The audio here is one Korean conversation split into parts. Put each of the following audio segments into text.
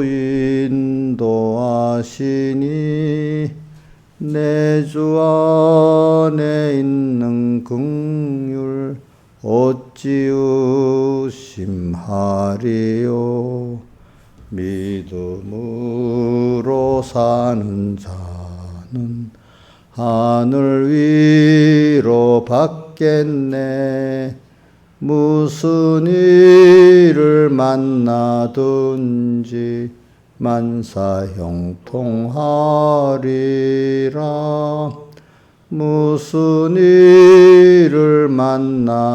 인도하시니 내 주 안에 있는 긍휼 어찌 의심하리요. 믿음으로 사는 자는 하늘 위로 받겠네. 무슨 일을 만나든지 만사형통하리라. 무슨 일을 만나든지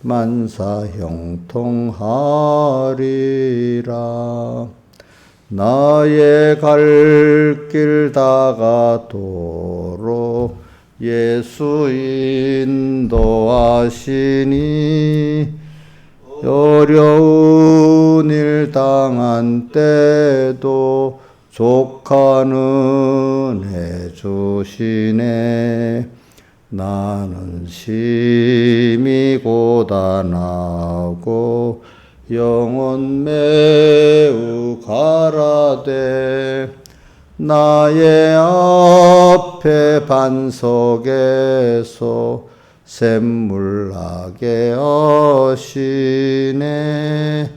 만사형통하리라. 나의 갈 길 다가도록 예수 인도하시니 어려운 일 당한 때도 족하는 해 주시네. 나는 심히 고단하고 영혼 매우 가라되 나의 앞에 반석에서 샘물 나게 하시네.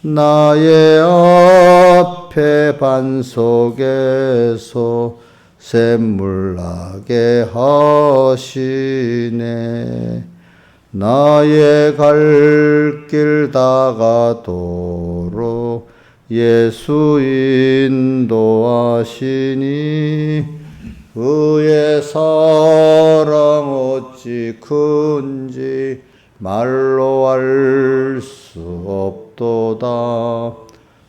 나의 앞에 반석에서 샘물 나게 하시네. 나의 갈 길 다가도록 예수 인도하시니 그의 사랑 어찌 큰지 말로 알 수 없도다.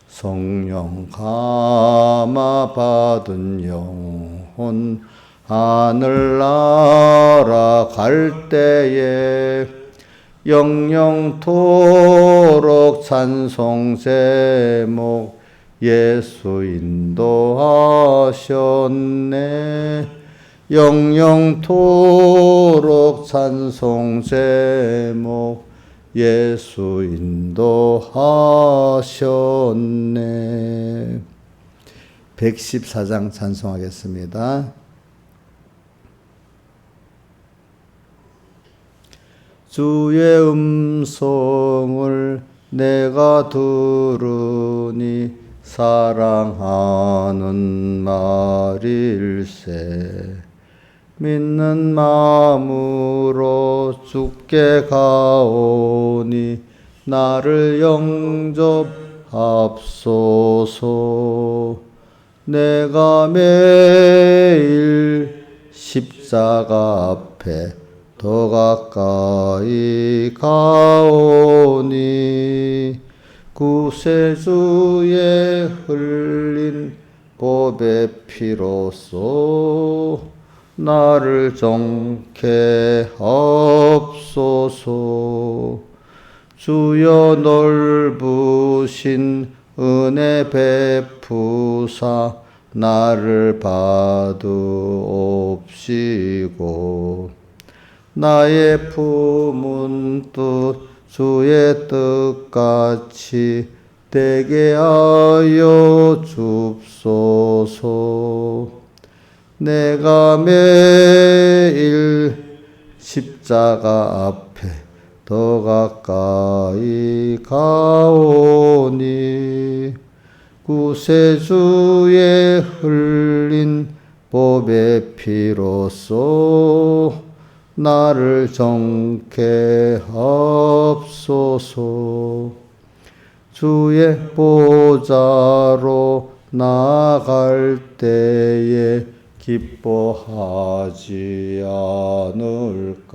성령 감화 받은 영혼 하늘나라 갈 때에 영영토록 찬송 제목 예수 인도하셨네. 영영토록 찬송 제목 예수 인도하셨네. 114장 찬송하겠습니다. 주의 음성을 내가 들으니 사랑하는 말일세. 믿는 마음으로 주께 가오니 나를 영접합소서. 내가 매일 십자가 앞에 더 가까이 가오니 구세주의 흘린 보배 피로써 나를 정케 하옵소서. 주여 넓으신 은혜 베푸사 나를 받으옵시고 나의 품은 뜻 주의 뜻같이 되게 하여 줍소서. 내가 매일 십자가 앞에 더 가까이 가오니 구세주의 흘린 보배 피로써 나를 정케 하옵소서. 주의 보좌로 나아갈 때에 기뻐하지 않을까.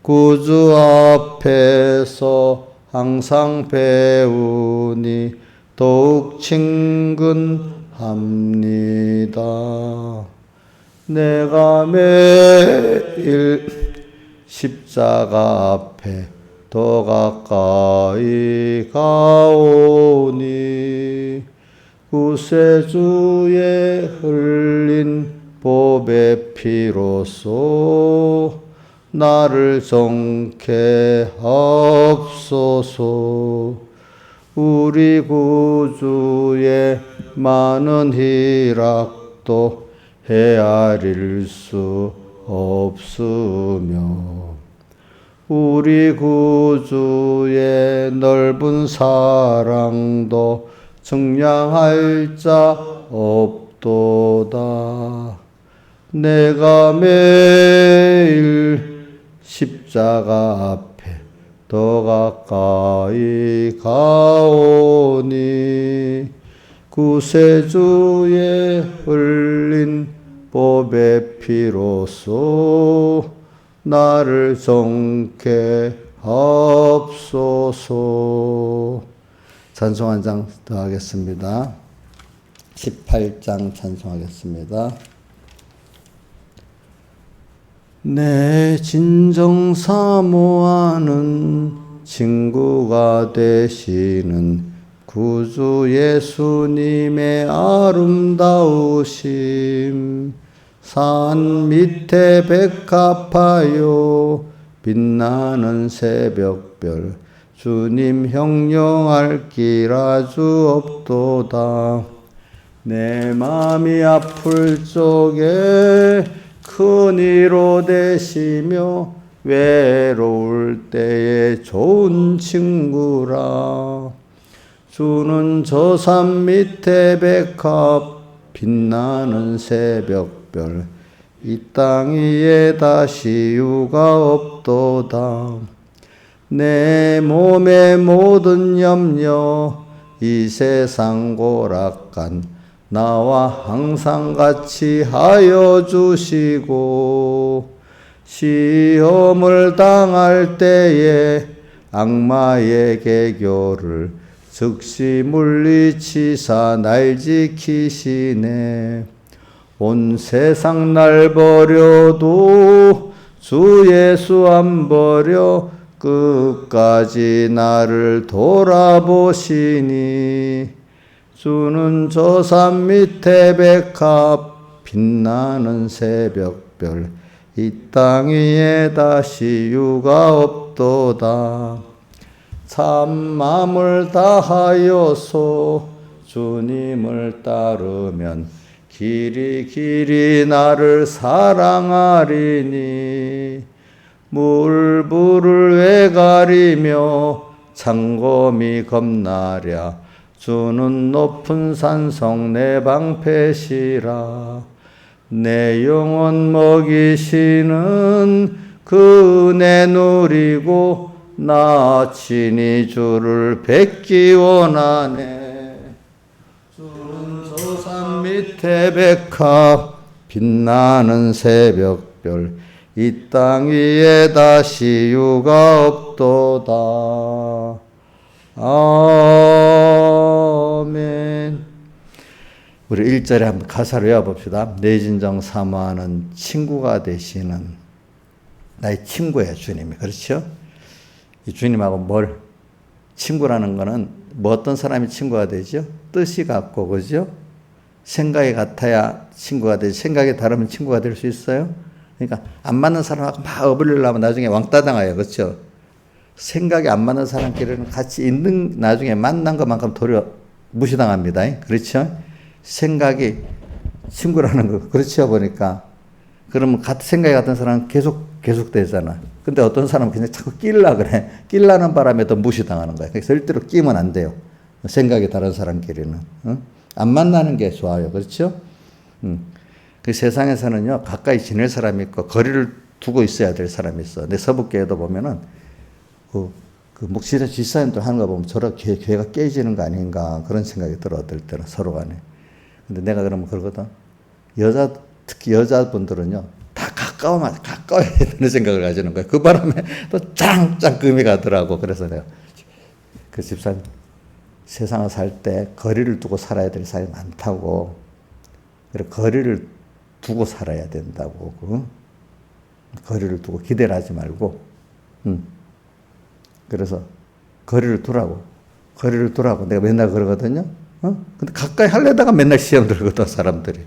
구주 앞에서 항상 배우니 더욱 친근합니다. 내가 매일 십자가 앞에 더 가까이 가오니 구세주의 흘린 보배 피로써 나를 정케 하옵소서. 우리 구주의 많은 희락도 헤아릴 수 없으며 우리 구주의 넓은 사랑도 증량할 자 없도다. 내가 매일 십자가 앞에 더 가까이 가오니 구세주의 흘린 보배 피로써 나를 정케 하옵소서. 찬송 한 장 더 하겠습니다. 18장 찬송하겠습니다. 내 진정 사모하는 친구가 되시는 구주 예수님의 아름다우심 산 밑에 백합하여 빛나는 새벽별 주님 형용할 길 아주 없도다. 내 마음이 아플 적에 큰 위로 되시며 외로울 때에 좋은 친구라. 주는 저 산 밑에 백합 빛나는 새벽별 이 땅 위에 다시 유가 없도다. 내 몸의 모든 염려 이 세상 고락간 나와 항상 같이 하여 주시고 시험을 당할 때에 악마의 계교를 즉시 물리치사 날 지키시네. 온 세상 날 버려도 주 예수 안 버려 끝까지 나를 돌아보시니 주는 저 산 밑에 백합 빛나는 새벽별 이 땅 위에 다시 유가 없도다. 참 마음을 다하여서 주님을 따르면 길이 길이 나를 사랑하리니 물불을 왜 가리며 창검이 겁나랴 주는 높은 산성 내 방패시라. 내 영혼 먹이시는 그 은혜 누리고 나 친히 주를 뵙기 원하네. 주는 저 산 밑에 백합 빛나는 새벽별 이 땅 위에 다시 유가 없도다. 아멘. 우리 1절에 한번 가사를 외워봅시다. 내 진정 사모하는 친구가 되시는 나의 친구예요, 주님이. 그렇죠? 이 주님하고 뭘 친구라는 거는 뭐 어떤 사람이 친구가 되죠? 뜻이 같고, 그죠? 생각이 같아야 친구가 되지. 생각이 다르면 친구가 될 수 있어요? 그러니까 안 맞는 사람하고 막 어울리려면 나중에 왕따 당해요. 그렇죠? 생각이 안 맞는 사람끼리는 같이 있는 나중에 만난 것만큼 도리어 무시당합니다. 그렇죠? 생각이 친구라는 거 그렇죠 보니까 그러면 같은 생각이 같은 사람은 계속 되잖아. 근데 어떤 사람은 그냥 자꾸 끼려 그래. 끼려는 바람에 더 무시당하는 거야. 그래서 절대로 끼면 안 돼요. 생각이 다른 사람끼리는 안 만나는 게 좋아요. 그렇죠? 그 세상에서는요 가까이 지낼 사람이 있고 거리를 두고 있어야 될 사람이 있어. 근데 서북교회도 보면은 그 목사님 집사님들 하는 거 보면 저렇게 교회가 깨지는 거 아닌가 그런 생각이 들어. 어떨 때는 서로 간에. 근데 내가 그러면 그러거든. 특히 여자분들은요 다 가까워야 되는 생각을 가지는 거야. 그 바람에 또 짱짱 금이 가더라고. 그래서 내가 그 집사님 세상을 살 때 거리를 두고 살아야 될 사람이 많다고. 그래 거리를 두고 살아야 된다고. 거리를 두고 기대를 하지 말고. 그래서 거리를 두라고. 내가 맨날 그러거든요. 근데 가까이 하려다가 맨날 시험 들거든, 사람들이.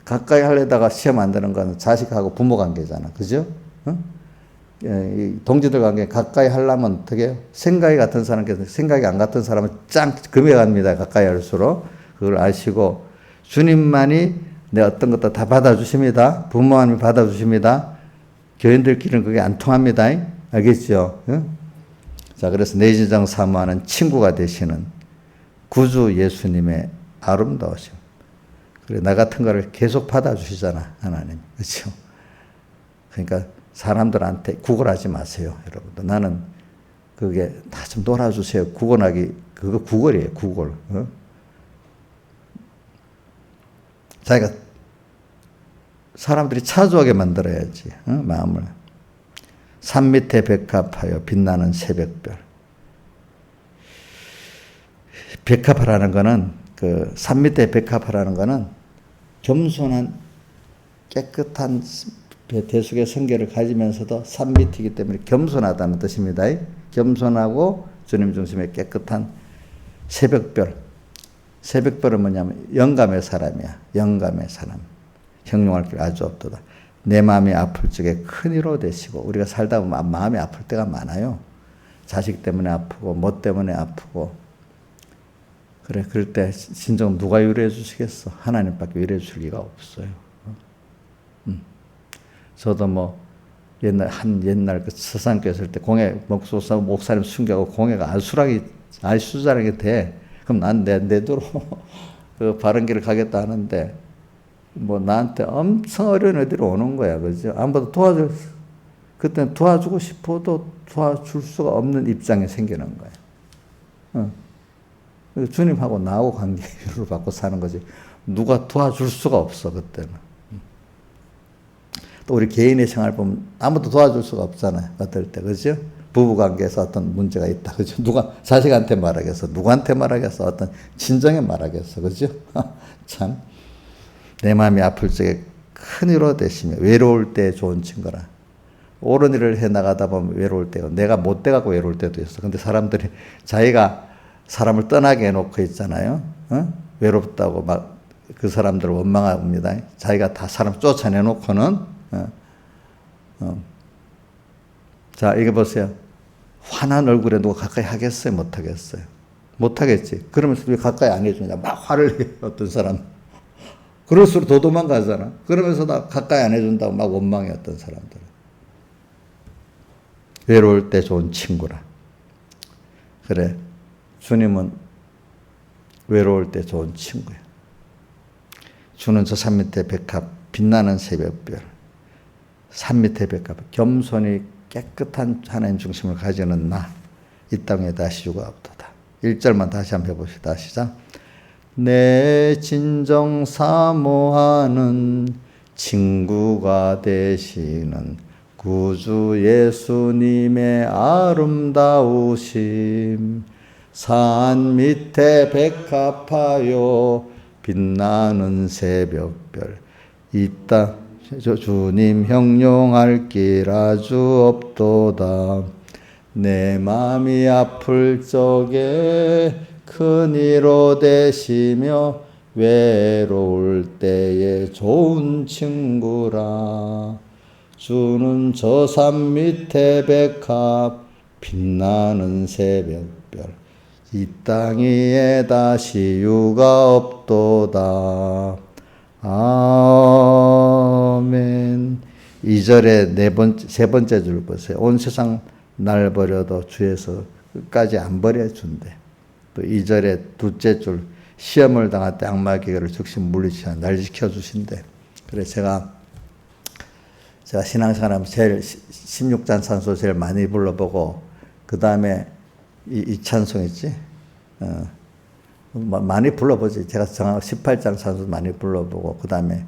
가까이 하려다가 시험 안 되는 건 자식하고 부모 관계잖아. 그죠? 이 동지들 관계 가까이 하려면 어떻게 해요? 생각이 같은 사람께서 생각이 안 같은 사람은 짱 금해갑니다. 가까이 할수록. 그걸 아시고 주님만이 내 어떤 것도 다 받아주십니다. 부모님이 받아주십니다. 교인들끼리는 그게 안 통합니다. 알겠죠? 응? 자, 그래서 내 진정 사모하는 친구가 되시는 구주 예수님의 아름다우심. 그래, 나 같은 거를 계속 받아주시잖아, 하나님. 그렇죠? 그러니까 사람들한테 구걸하지 마세요, 여러분들. 나는 그게 다 좀 놀아주세요. 구걸하기, 그거 구걸이에요, 구걸. 어? 자기가 사람들이 차주하게 만들어야지, 어? 마음을. 산 밑에 백합하여 빛나는 새벽별. 백합하라는 거는, 그 산 밑에 백합하라는 거는 겸손한 깨끗한 대속의 성결을 가지면서도 산 밑이기 때문에 겸손하다는 뜻입니다. 겸손하고 주님 중심의 깨끗한 새벽별. 새벽별은 뭐냐면 영감의 사람이야. 영감의 사람. 형용할 길 아주 없도다. 내 마음이 아플 적에 큰 위로 되시고, 우리가 살다 보면 마음이 아플 때가 많아요. 자식 때문에 아프고 뭐 때문에 아프고. 그래, 그럴 때 진정 누가 위로해 주시겠어? 하나님밖에 위로해 줄 리가 없어요. 저도 뭐 옛날 그 서산교회 있을 때 공회 목사님 순교하고 공회가 알수자락이 돼. 그럼 난 내 도로 그 바른 길을 가겠다 하는데, 뭐 나한테 엄청 어려운 애들이 오는 거야. 그죠? 아무도 그때는 도와주고 싶어도 도와줄 수가 없는 입장이 생기는 거야. 주님하고 나하고 관계를 받고 사는 거지. 누가 도와줄 수가 없어, 그때는. 또 우리 개인의 생활 보면 아무도 도와줄 수가 없잖아요. 어떨 때, 그죠? 부부 관계에서 어떤 문제가 있다, 그죠? 누가 자식한테 말하겠어? 누구한테 말하겠어? 어떤 친정에 말하겠어, 그죠? 참. 내 마음이 아플 적에 큰 위로 되시며 외로울 때 좋은 친구라. 옳은 일을 해 나가다 보면 외로울 때가, 내가 못 돼갖고 외로울 때도 있어. 근데 사람들이 자기가 사람을 떠나게 해놓고 있잖아요. 외롭다고 막 그 사람들을 원망합니다. 자기가 다 사람 쫓아내놓고는. 자, 이거 보세요. 화난 얼굴에 누가 가까이 하겠어요? 못 하겠어요? 못 하겠지. 그러면서 왜 가까이 안 해주냐? 막 화를 내, 어떤 사람. 그럴수록 더 도망가잖아. 그러면서 나 가까이 안 해준다고 막 원망해, 어떤 사람들은. 외로울 때 좋은 친구라. 그래, 주님은 외로울 때 좋은 친구야. 주는 저 산 밑에 백합, 빛나는 새벽별. 산 밑에 백합, 겸손히 깨끗한 하나님 중심을 가지는 나, 이 땅에 다시 주가 없도다. 1절만 다시 한번 해봅시다. 시작. 내 진정 사모하는 친구가 되시는 구주 예수님의 아름다우심. 산 밑에 백합하여 빛나는 새벽별. 이 땅 주님 형용할 길 아주 없도다. 내 마음이 아플 적에 큰 위로 되시며 외로울 때에 좋은 친구라. 주는 저 산 밑에 백합, 빛나는 새벽별. 이 땅 위에 다시 유가 없도다. 아멘. 2절에 세 번째 줄 보세요. 온 세상 날 버려도 주에서 끝까지 안 버려준대. 또 2절에 둘째 줄, 시험을 당할 때 악마의 기계를 즉시 물리치아 날 지켜주신대. 그래서 제가 신앙생활하면 제일 16잔 찬송 제일 많이 불러보고, 그 다음에 이 찬송 있지? 많이 불러보지. 제가 정확 18장 찬송 많이 불러보고, 그 다음에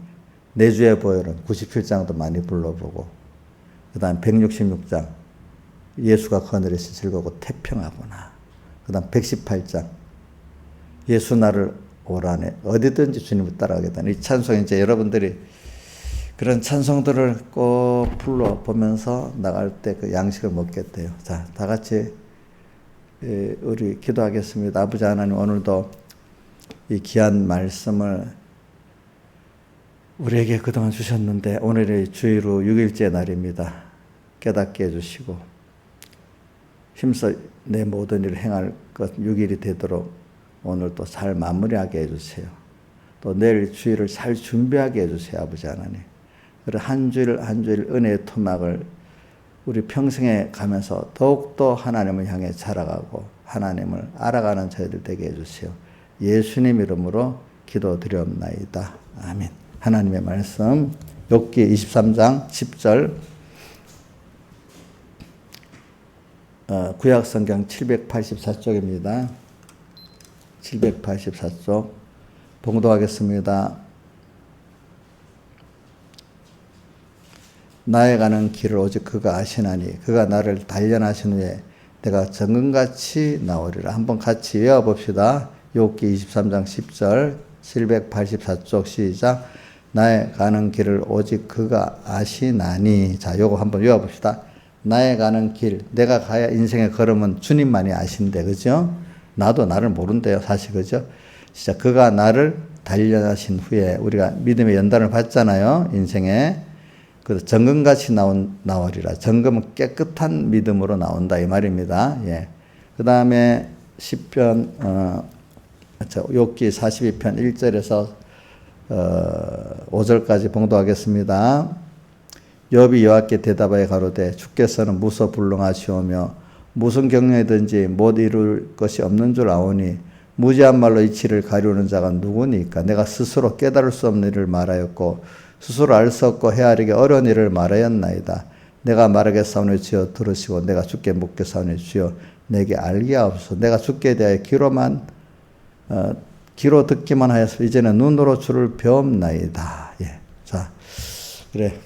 내주의 보혈은 97장도 많이 불러보고, 그 다음에 166장 예수가 그늘에서 즐거고 태평하구나. 그 다음 118장 예수 나를 오라네. 어디든지 주님을 따라가겠다는 이 찬송. 이제 여러분들이 그런 찬송들을 꼭 불러보면서 나갈 때 그 양식을 먹겠대요. 자, 다 같이 우리 기도하겠습니다. 아버지 하나님, 오늘도 이 귀한 말씀을 우리에게 그동안 주셨는데, 오늘이 주일 후 6일째 날입니다. 깨닫게 해주시고 힘써 내 모든 일을 행할 것 6일이 되도록 오늘 또 잘 마무리하게 해주세요. 또 내일 주일을 잘 준비하게 해주세요. 아버지 하나님. 그리고 한 주일 한 주일 은혜의 토막을 우리 평생에 가면서 더욱더 하나님을 향해 자라가고 하나님을 알아가는 저희들 되게 해주세요. 예수님 이름으로 기도드리옵나이다. 아멘. 하나님의 말씀 욥기 23장 10절 구약성경 784쪽입니다. 784쪽 봉독하겠습니다. 나의 가는 길을 오직 그가 아시나니 그가 나를 단련하신 후에 내가 정금같이 나오리라. 한번 같이 외워봅시다. 욥기 23장 10절 784쪽 시작. 나의 가는 길을 오직 그가 아시나니. 자, 요거 한번 외워봅시다. 나의 가는 길, 내가 가야 인생의 걸음은 주님만이 아신대, 그죠? 나도 나를 모른대요, 사실, 그죠? 진짜 그가 나를 단련하신 후에 우리가 믿음의 연단을 받잖아요, 인생에. 그래서 정금같이 나오리라. 정금은 깨끗한 믿음으로 나온다, 이 말입니다. 예. 그 다음에 시편, 욥기 42편 1절에서 5절까지 봉독하겠습니다. 욥이 여호와께 대답하여 가로되 주께서는 무소불능하시오며 무슨 경륜이든지 못 이룰 것이 없는 줄 아오니 무지한 말로 이치를 가리우는 자가 누구니까. 내가 스스로 깨달을 수 없는 일을 말하였고 스스로 알 수 없고 헤아리기 어려운 일을 말하였나이다. 내가 말하겠사오니 주여 들으시고 내가 주께 묻겠사오니 주여 내게 알게 하옵소서. 내가 주께 대하여 귀로 듣기만 하여서 이제는 눈으로 주를 배움나이다. 예. 자, 그래.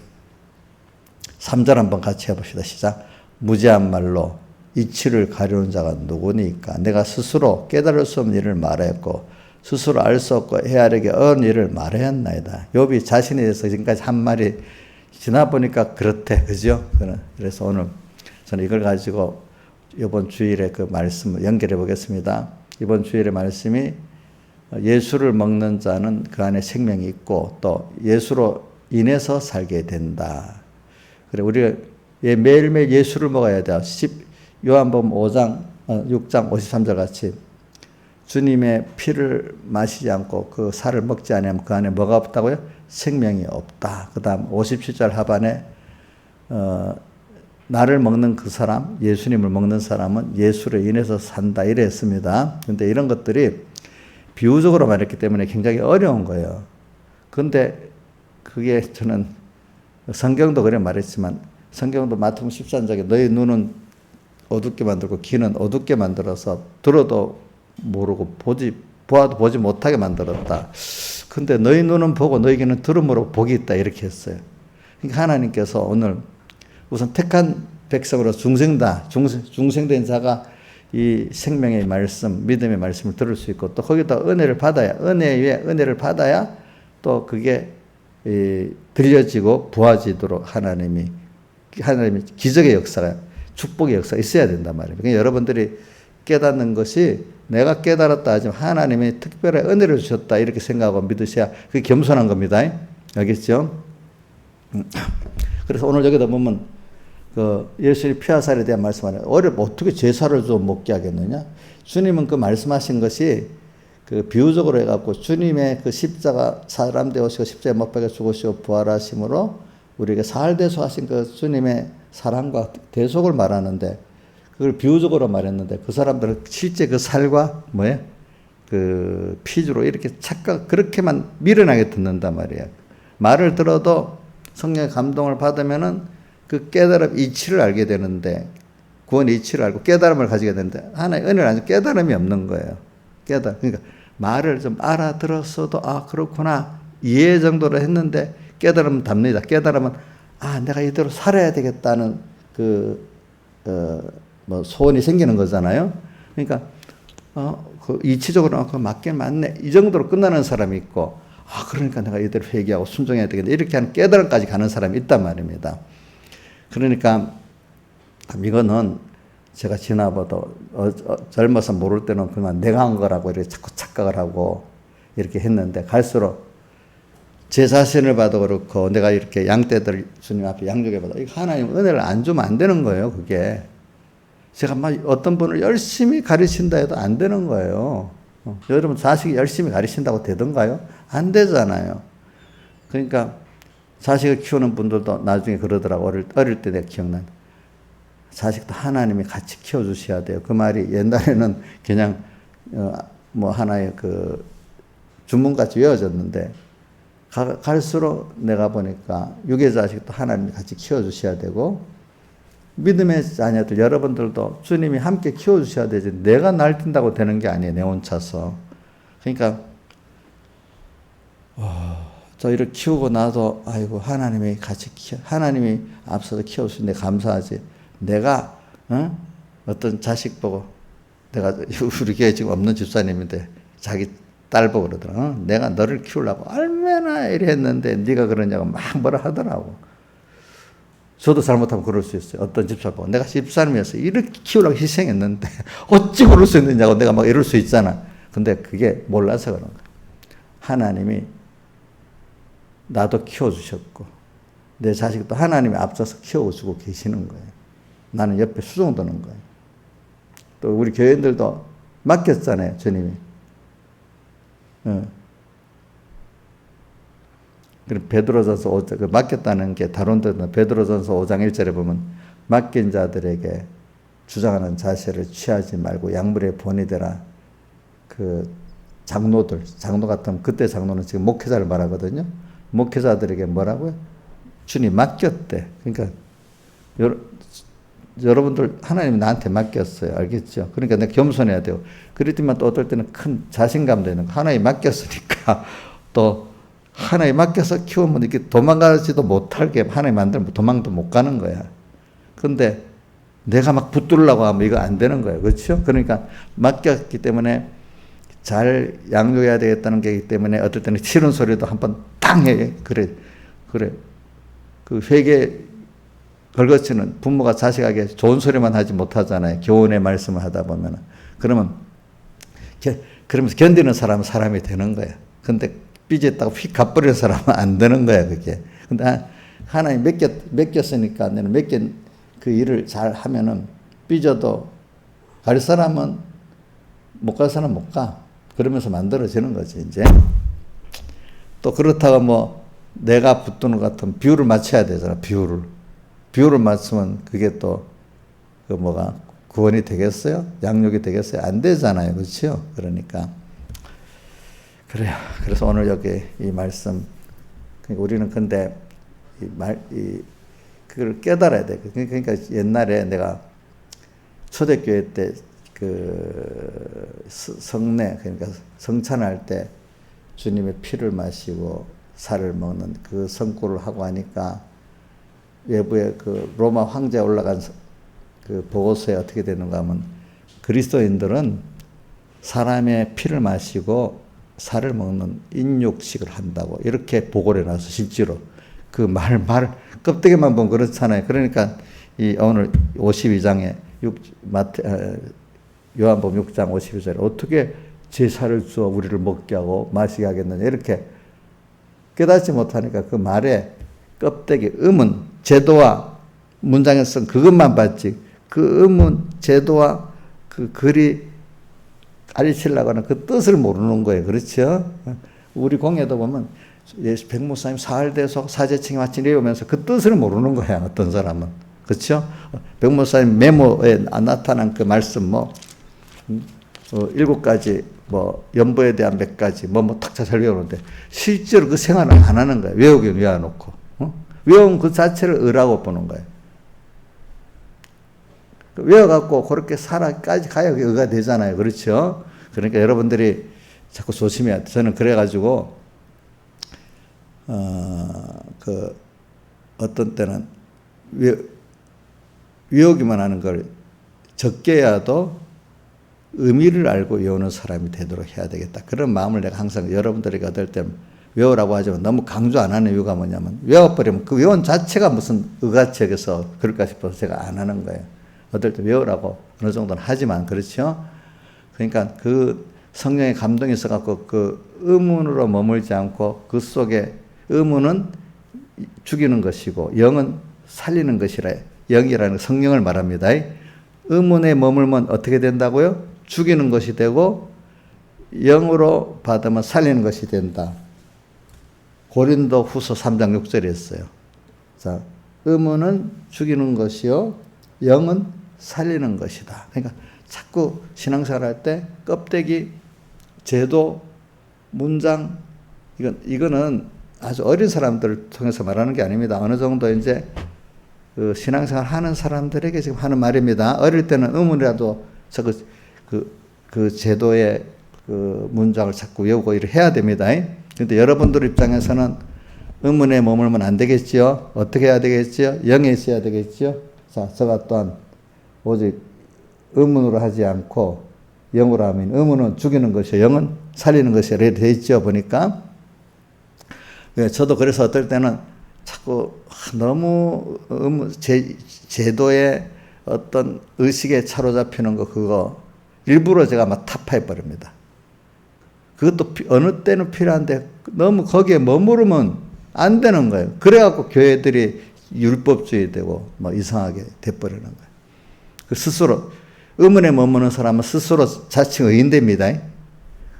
3절 한번 같이 해봅시다. 시작. 무지한 말로 이치를 가리우는 자가 누구니까. 내가 스스로 깨달을 수 없는 일을 말하였고 스스로 알 수 없고 헤아리기 어려운 일을 말하였나이다. 욥이 자신에 대해서 지금까지 한 말이 지나보니까 그렇대. 그죠? 그래서 오늘 저는 이걸 가지고 이번 주일에 그 말씀을 연결해 보겠습니다. 이번 주일의 말씀이 예수를 먹는 자는 그 안에 생명이 있고 또 예수로 인해서 살게 된다. 그래, 우리가 매일매일 예수를 먹어야 돼요. 요한복음 6장 53절 같이 주님의 피를 마시지 않고 그 살을 먹지 않으면 그 안에 뭐가 없다고요? 생명이 없다. 그 다음 57절 하반에 나를 먹는 그 사람, 예수님을 먹는 사람은 예수로 인해서 산다 이랬습니다. 그런데 이런 것들이 비유적으로 말했기 때문에 굉장히 어려운 거예요. 그런데 그게 저는 성경도 그래 말했지만 성경도 마태복음 14장에 너희 눈은 어둡게 만들고 귀는 어둡게 만들어서 들어도 모르고 보아도 보지 못하게 만들었다. 근데 너희 눈은 보고 너희 귀는 들음으로 복이 있다 이렇게 했어요. 그러니까 하나님께서 오늘 우선 택한 백성으로 중생된 자가 이 생명의 말씀, 믿음의 말씀을 들을 수 있고 또 거기다 은혜를 받아야 은혜 위에 은혜를 받아야 또 그게 들려지고 부어지도록 하나님이 기적의 역사가 축복의 역사가 있어야 된단 말이에요. 그러니까 여러분들이 깨닫는 것이 내가 깨달았다 하지만 하나님이 특별한 은혜를 주셨다 이렇게 생각하고 믿으셔야 그게 겸손한 겁니다. 알겠죠? 그래서 오늘 여기다 보면 그 예수의 피와 살에 대한 말씀하는 어떻게 제사를 좀 먹게 하겠느냐? 주님은 그 말씀하신 것이 그 비유적으로 해갖고 주님의 그 십자가 사람 되오시고 십자가에 못 박혀 죽으시고 부활하심으로 우리에게 살대소하신 그 주님의 사랑과 대속을 말하는데 그걸 비유적으로 말했는데 그 사람들은 실제 그 살과 그 피주로 이렇게 그렇게만 미련하게 듣는단 말이에요. 말을 들어도 성령의 감동을 받으면은 그 깨달음 이치를 알게 되는데 구원 이치를 알고 깨달음을 가지게 되는데 하나의 은혜를 아직 깨달음이 없는 거예요. 그러니까 말을 좀 알아들었어도 아 그렇구나 이해 정도로 했는데 깨달음은 답니다. 깨달음은 아 내가 이대로 살아야 되겠다는 소원이 생기는 거잖아요. 그러니까 그 이치적으로 그 맞긴 맞네 이 정도로 끝나는 사람이 있고 아 그러니까 내가 이대로 회개하고 순종해야 되겠다 이렇게 하는 깨달음까지 가는 사람이 있단 말입니다. 그러니까 이거는 제가 지나봐도 젊어서 모를 때는 그냥 내가 한 거라고 이렇게 자꾸 착각을 하고 이렇게 했는데 갈수록 제 자신을 봐도 그렇고 내가 이렇게 양떼들 주님 앞에 양육해 봐도 이거 하나님 은혜를 안 주면 안 되는 거예요. 그게 제가 막 어떤 분을 열심히 가르친다 해도 안 되는 거예요. 여러분 자식이 열심히 가르친다고 되던가요? 안 되잖아요. 그러니까 자식을 키우는 분들도 나중에 그러더라고. 어릴 때 내가 기억난 자식도 하나님이 같이 키워주셔야 돼요. 그 말이 옛날에는 그냥 뭐 하나의 그 주문같이 외워졌는데 갈수록 내가 보니까 육의 자식도 하나님이 같이 키워주셔야 되고 믿음의 자녀들 여러분들도 주님이 함께 키워주셔야 되지 내가 날뛴다고 되는 게 아니에요. 내 혼자서. 그러니까 저희를 키우고 나도 아이고 하나님이 같이 하나님이 앞서서 키워주신데 감사하지. 내가 어떤 자식 보고 내가 우리 교회 지금 없는 집사님인데 자기 딸 보고 그러더라. 내가 너를 키우려고 얼마나 이래 했는데 네가 그러냐고 막 뭐라 하더라고. 저도 잘못하면 그럴 수 있어요. 어떤 집사 보고 내가 집사님이어서 이렇게 키우려고 희생했는데 어찌 그럴 수 있느냐고 내가 막 이럴 수 있잖아. 근데 그게 몰라서 그런 거야. 하나님이 나도 키워주셨고 내 자식도 하나님이 앞서서 키워주고 계시는 거예요. 나는 옆에 수종드는 거예요. 또 우리 교회인들도 맡겼잖아요. 주님이. 그럼 베드로전서 5장 맡겼다는 게 다른 데는 베드로전서 5장 1절에 보면 맡긴 자들에게 주장하는 자세를 취하지 말고 약물에 본이 되라. 그 장로들, 장로 같으면 그때 장로는 지금 목회자를 말하거든요. 목회자들에게 뭐라고요? 주님 맡겼대. 그러니까 여러분들 하나님이 나한테 맡겼어요. 알겠죠? 그러니까 내가 겸손해야 돼요. 그렇지만 또 어떨 때는 큰 자신감 되는 거. 하나님 맡겼으니까 또 하나님 맡겨서 키우면 이렇게 도망가지도 못하게 하나님 만들면 도망도 못 가는 거야. 근데 내가 막 붙들려고 하면 이거 안 되는 거예요. 그렇죠? 그러니까 맡겼기 때문에 잘 양육해야 되겠다는 게이기 때문에 어떨 때는 싫은 소리도 한번 탕 해. 그래. 그 회개 걸거치는 부모가 자식에게 좋은 소리만 하지 못하잖아요. 교훈의 말씀을 하다 보면. 그러면서 견디는 사람은 사람이 되는 거야. 근데 삐졌다고 휙 가버리는 사람은 안 되는 거야, 그게. 근데 하나님 맡겼으니까 내가 맡긴 그 일을 잘 하면은 삐져도 갈 사람은 못 갈 사람은 못 가. 그러면서 만들어지는 거지, 이제. 또 그렇다고 뭐 내가 붙드는 것 같으면 비율을 맞춰야 되잖아, 비율을 맞추면 그게 또 그 뭐가 구원이 되겠어요? 양육이 되겠어요? 안 되잖아요. 그렇죠? 그러니까 그래요. 그래서 오늘 여기 이 말씀 우리는 근데 그걸 깨달아야 돼. 그러니까 옛날에 내가 초대교회 때 그 성례 그러니까 성찬할 때 주님의 피를 마시고 살을 먹는 그 성구를 하고 하니까 외부에 그 로마 황제에 올라간 그 보고서에 어떻게 되는가 하면 그리스도인들은 사람의 피를 마시고 살을 먹는 인육식을 한다고 이렇게 보고를 해놔서 실제로 그 말 껍데기만 보면 그렇잖아요. 그러니까 이 오늘 52장에 요한복음 6장 52절에 어떻게 제사를 주어 우리를 먹게 하고 마시게 하겠느냐 이렇게 깨닫지 못하니까 그 말에 껍데기 음은 제도와 문장에 쓴 그것만 봤지 그 음은 제도와 그 글이 가르치려고 하는 그 뜻을 모르는 거예요. 그렇죠? 우리 공예도 보면 백목사님 사할대속 사제층이 마치 이러면서 그 뜻을 모르는 거야. 어떤 사람은. 그렇죠? 백목사님 메모에 나타난 그 말씀 7가지 연보에 대한 몇 가지 탁 잘 외우는데 실제로 그 생활을 안 하는 거야. 외우긴 외워놓고. 외운 그 자체를 의라고 보는 거예요. 외워갖고 그렇게 살아까지 가야 의가 되잖아요. 그렇죠? 그러니까 여러분들이 자꾸 조심해야 돼. 저는 그래가지고, 어떤 때는 외우기만 하는 걸 적게 해도 의미를 알고 외우는 사람이 되도록 해야 되겠다. 그런 마음을 내가 항상 여러분들에게 얻을 때 외우라고 하지만 너무 강조 안 하는 이유가 뭐냐면 외워버리면 그 외운 자체가 무슨 의가치여서 그럴까 싶어서 제가 안 하는 거예요. 어떨 때 외우라고 어느 정도는 하지만 그렇죠? 그러니까 그 성령의 감동이 있어갖고 그 의문으로 머물지 않고 그 속에 의무는 죽이는 것이고 영은 살리는 것이라 영이라는 성령을 말합니다. 의문에 머물면 어떻게 된다고요? 죽이는 것이 되고 영으로 받으면 살리는 것이 된다. 고린도 후서 3장 6절에 했어요. 자, 의문은 죽이는 것이요 영은 살리는 것이다. 그러니까 자꾸 신앙생활 할 때 껍데기, 제도, 문장 이거는 아주 어린 사람들을 통해서 말하는 게 아닙니다. 어느 정도 이제 그 신앙생활 하는 사람들에게 지금 하는 말입니다. 어릴 때는 의문이라도 그 제도의 그 문장을 자꾸 외우고 이렇게 해야 됩니다. 그런데 여러분들 입장에서는 의문에 머물면 안 되겠지요. 어떻게 해야 되겠지요? 영에 있어야 되겠지요. 자, 저가 또한 오직 의문으로 하지 않고 영으로 하면 의문은 죽이는 것이요 영은 살리는 것이라 되어 있죠. 보니까 저도 그래서 어떨 때는 자꾸 너무 제도의 어떤 의식에 사로잡히는 거 그거 일부러 제가 막 타파해 버립니다. 그것도 어느 때는 필요한데 너무 거기에 머무르면 안 되는 거예요. 그래갖고 교회들이 율법주의 되고 뭐 이상하게 돼버리는 거예요. 그 스스로 의문에 머무는 사람은 스스로 자칭 의인됩니다.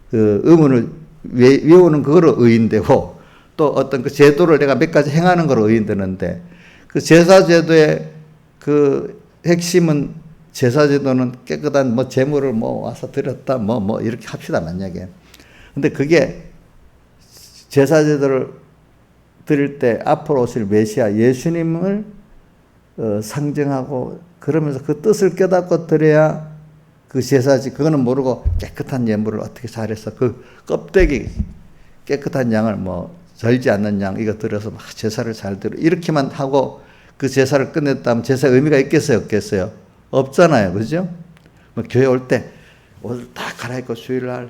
그 의문을 외우는 그거로 의인되고 또 어떤 그 제도를 내가 몇 가지 행하는 거로 의인되는데 그 제사제도의 그 핵심은 제사제도는 깨끗한 뭐 제물을 뭐 와서 드렸다 뭐 이렇게 합시다 만약에. 근데 그게 제사제도를 드릴 때 앞으로 오실 메시아 예수님을 상징하고 그러면서 그 뜻을 깨닫고 드려야 그 제사지 그거는 모르고 깨끗한 예물을 어떻게 잘해서 그 껍데기 깨끗한 양을 뭐 절지 않는 양 이거 들여서 막 제사를 잘 드려 이렇게만 하고 그 제사를 끝냈다면 제사 의미가 있겠어요 없겠어요? 없잖아요. 그죠? 뭐 교회 올 때 옷을 다 갈아입고 주일날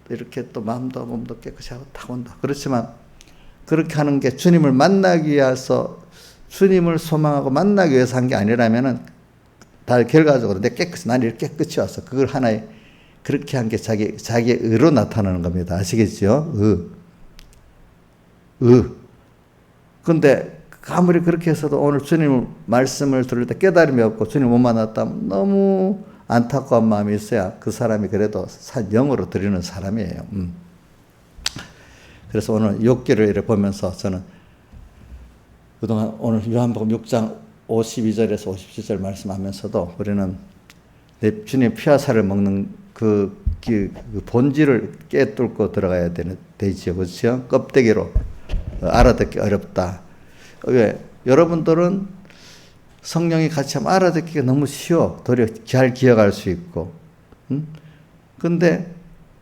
이렇게 또 마음도 몸도 깨끗이 하고 딱 온다. 그렇지만 그렇게 하는 게 주님을 만나기 위해서 주님을 소망하고 만나기 위해서 한 게 아니라면은 다 결과적으로 내 깨끗이 난 이렇게 깨끗이 왔어. 그걸 하나의 그렇게 한 게 자기의 의로 나타나는 겁니다. 아시겠죠? 근데 아무리 그렇게 해서도 오늘 주님 말씀을 들을 때 깨달음이 없고 주님 못 만났다면 너무 안타까운 마음이 있어야 그 사람이 그래도 영으로 드리는 사람이에요. 그래서 오늘 욥기를 이렇게 보면서 저는 그동안 오늘 요한복음 6장 52절에서 57절 말씀하면서도 우리는 내 주님 피와 살을 먹는 그 본질을 깨뚫고 들어가야 되지요. 그렇죠? 껍데기로 알아듣기 어렵다. 왜? 여러분들은 성령이 같이 하면 알아듣기가 너무 쉬워. 도리어 잘 기억할 수 있고. 근데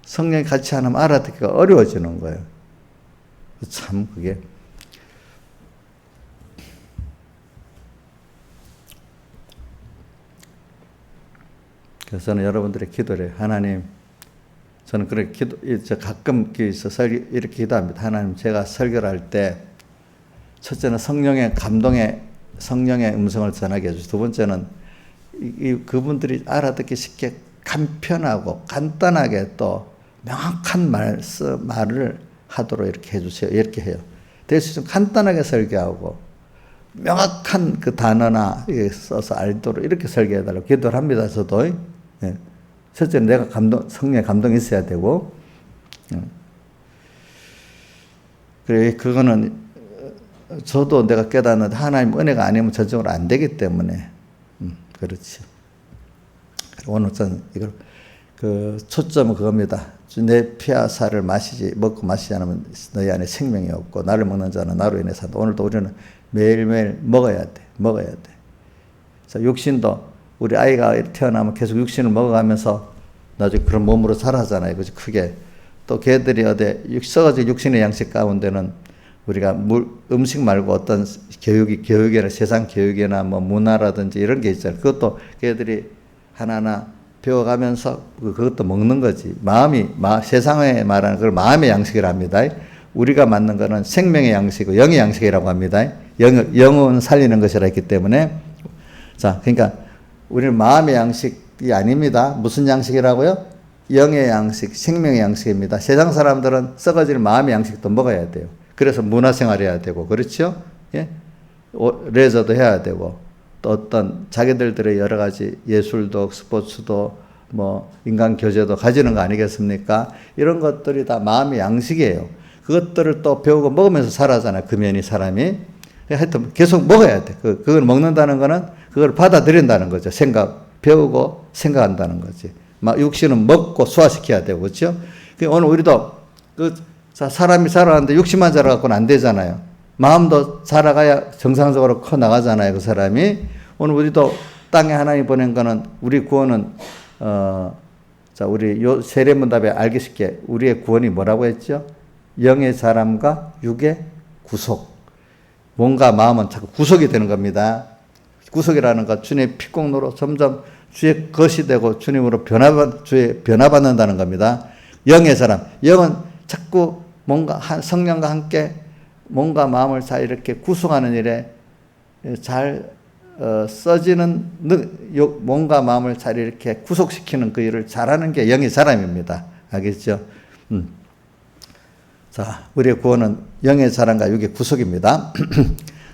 성령이 같이 안 하면 알아듣기가 어려워지는 거예요. 참 그게. 그래서 저는 여러분들의 기도를 하나님 저는 그렇게 가끔 이렇게 기도합니다. 하나님 제가 설교를 할 때 첫째는 성령의 음성을 전하게 해주시고 두 번째는 그분들이 알아듣기 쉽게 간편하고 간단하게 또 명확한 말을 하도록 이렇게 해주세요. 이렇게 해요. 대신 좀 간단하게 설교하고 명확한 그 단어나 써서 알도록 이렇게 설교해달라고 기도를 합니다. 저도. 예. 첫째는 내가 성령의 감동이 있어야 되고, 그래, 그거는 저도 내가 깨닫는데 하나님 은혜가 아니면 전적으로 안 되기 때문에, 그렇지. 오늘 저는 이걸, 초점은 그겁니다. 내 피와 살을 먹고 마시지 않으면 너희 안에 생명이 없고, 나를 먹는 자는 나로 인해서 산다. 오늘도 우리는 매일매일 먹어야 돼. 자, 육신도 우리 아이가 태어나면 계속 육신을 먹어가면서 나중에 그런 몸으로 자라잖아요. 그죠? 크게. 또 걔들이 썩어진 육신의 양식 가운데는 우리가 음식 말고 어떤 교육이나 세상 교육이나 뭐 문화라든지 이런 게 있잖아요. 그것도 걔들이 하나하나 배워가면서 그것도 먹는 거지. 세상에 말하는 그걸 마음의 양식이라 합니다. 우리가 맞는 거는 생명의 양식이고 영의 양식이라고 합니다. 영은 살리는 것이라 했기 때문에. 자, 그러니까 우리는 마음의 양식이 아닙니다. 무슨 양식이라고요? 영의 양식, 생명의 양식입니다. 세상 사람들은 썩어질 마음의 양식도 먹어야 돼요. 그래서 문화생활 해야 되고, 그렇죠? 예? 레저도 해야 되고, 또 어떤 자기들의 여러 가지 예술도 스포츠도 뭐 인간 교제도 가지는 거 아니겠습니까? 이런 것들이 다 마음의 양식이에요. 그것들을 또 배우고 먹으면서 살아잖아요. 금연이 사람이. 하여튼 계속 먹어야 돼. 그걸 먹는다는 거는 그걸 받아들인다는 거죠. 배우고 생각한다는 거지. 육신은 먹고 소화시켜야 되고, 그렇죠? 오늘 우리도 사람이 자라는데 육신만 자라갖고는 안 되잖아요. 마음도 자라가야 정상적으로 커 나가잖아요. 그 사람이. 오늘 우리도 땅에 하나님 보낸 거는 우리 구원은 우리 요 세례문답에 알기 쉽게 우리의 구원이 뭐라고 했죠? 영의 사람과 육의 구속. 몸과 마음은 자꾸 구속이 되는 겁니다. 구속이라는 건 주님의 피공로로 점점 주의 것이 되고 주님으로 변화받는다는 겁니다. 영의 사람. 영은 자꾸 뭔가 성령과 함께 몸과 마음을 잘 이렇게 구속하는 일에 잘 써지는 몸과 마음을 잘 이렇게 구속시키는 그 일을 잘하는 게 영의 사람입니다. 알겠죠? 자, 우리의 구원은 영의 사람과 육의 구속입니다.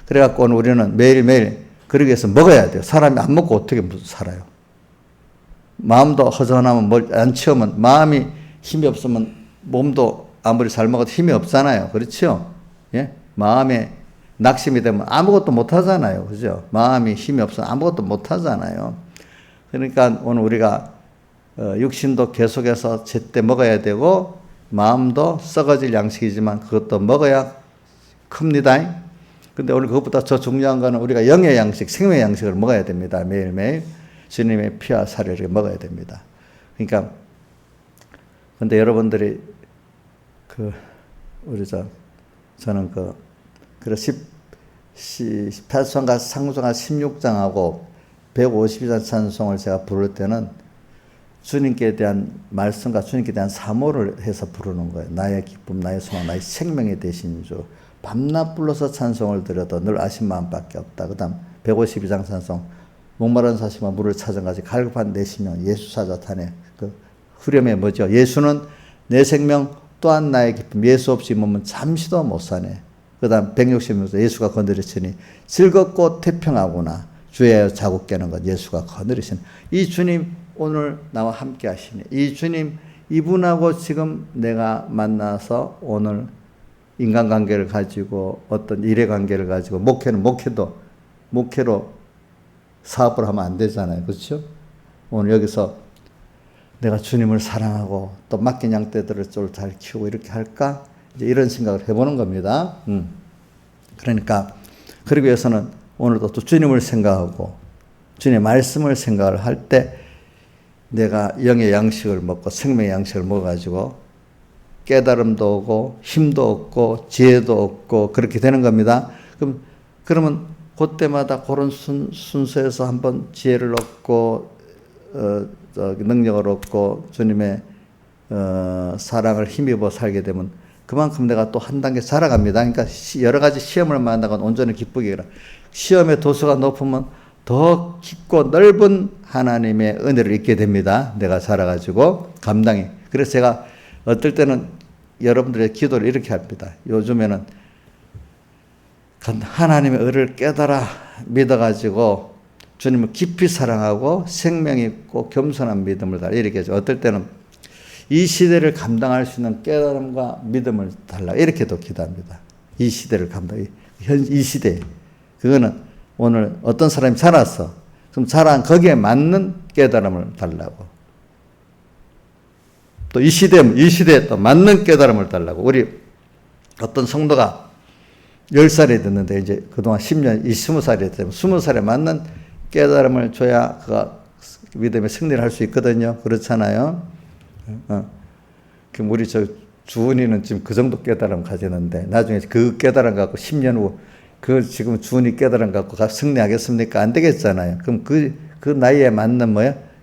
그래갖고 오늘 우리는 매일매일 그러기 위해서 먹어야 돼요. 사람이 안 먹고 어떻게 살아요? 마음도 허전하면 뭘 안 채우면 마음이 힘이 없으면 몸도 아무리 잘 먹어도 힘이 없잖아요. 그렇죠? 예? 마음에 낙심이 되면 아무것도 못 하잖아요. 그죠? 마음이 힘이 없으면 아무것도 못 하잖아요. 그러니까 오늘 우리가 육신도 계속해서 제때 먹어야 되고 마음도 썩어질 양식이지만 그것도 먹어야 큽니다. 근데 오늘 그것보다 더 중요한 거는 우리가 영의 양식, 생명의 양식을 먹어야 됩니다. 매일매일 주님의 피와 살을 이렇게 먹어야 됩니다. 그러니까 근데 여러분들이 저는 그래서 18성가 상수가 16장하고 152장 찬송을 제가 부를 때는 주님께 대한 말씀과 주님께 대한 사모를 해서 부르는 거예요. 나의 기쁨, 나의 소망, 나의 생명이 되신 주. 밤낮 불러서 찬송을 드려도 늘 아신 마음밖에 없다. 그 다음 152장 찬송. 목마른 사시와 물을 찾아가지 갈급한 내 심령 예수 찾아 타네. 그 후렴에 뭐죠? 예수는 내 생명 또한 나의 기쁨. 예수 없이 몸은 잠시도 못 사네. 그 다음 160명에서 예수가 거느리시니 즐겁고 태평하구나. 주의 자국 깨는 것 예수가 거느리시니. 이 주님 오늘 나와 함께 하시니. 이 주님 이분하고 지금 내가 만나서 오늘 인간관계를 가지고 어떤 일의 관계를 가지고 목회는 목회로 사업을 하면 안 되잖아요. 그렇죠? 오늘 여기서 내가 주님을 사랑하고 또 맡긴 양떼들을 좀 잘 키우고 이렇게 할까? 이제 이런 생각을 해보는 겁니다. 그러니까 그러기 위해서는 오늘도 또 주님을 생각하고 주님의 말씀을 생각을 할 때 내가 영의 양식을 먹고 생명의 양식을 먹어가지고 깨달음도 오고 힘도 얻고 지혜도 얻고 그렇게 되는 겁니다. 그러면 그때마다 그런 순서에서 한번 지혜를 얻고 능력을 얻고 주님의 사랑을 힘입어 살게 되면 그만큼 내가 또 한 단계 자라갑니다. 그러니까 여러 가지 시험을 만나건 온전히 기쁘게 해라. 시험의 도수가 높으면 더 깊고 넓은 하나님의 은혜를 잊게 됩니다. 내가 자라가지고 감당이. 그래서 제가 어떨 때는 여러분들의 기도를 이렇게 합니다. 요즘에는 하나님의 은혜를 깨달아 믿어가지고 주님을 깊이 사랑하고 생명 있고 겸손한 믿음을 달라. 이렇게 하죠. 어떨 때는 이 시대를 감당할 수 있는 깨달음과 믿음을 달라. 이렇게도 기도합니다. 이 시대를 이 시대. 그거는 오늘 어떤 사람이 자랐어. 그럼 자란 거기에 맞는 깨달음을 달라고. 또 이 시대에 또 맞는 깨달음을 달라고. 우리 어떤 성도가 10살이 됐는데 이제 그동안 10년, 20살이 됐다면 20살에 맞는 깨달음을 줘야 그가 믿음의 승리를 할 수 있거든요. 그렇잖아요. 그럼 우리 주은이는 지금 그 정도 깨달음 가지는데 나중에 그 깨달음 갖고 10년 후 지금 주은이 깨달음 갖고 승리하겠습니까? 안 되겠잖아요. 그럼 그 나이에 맞는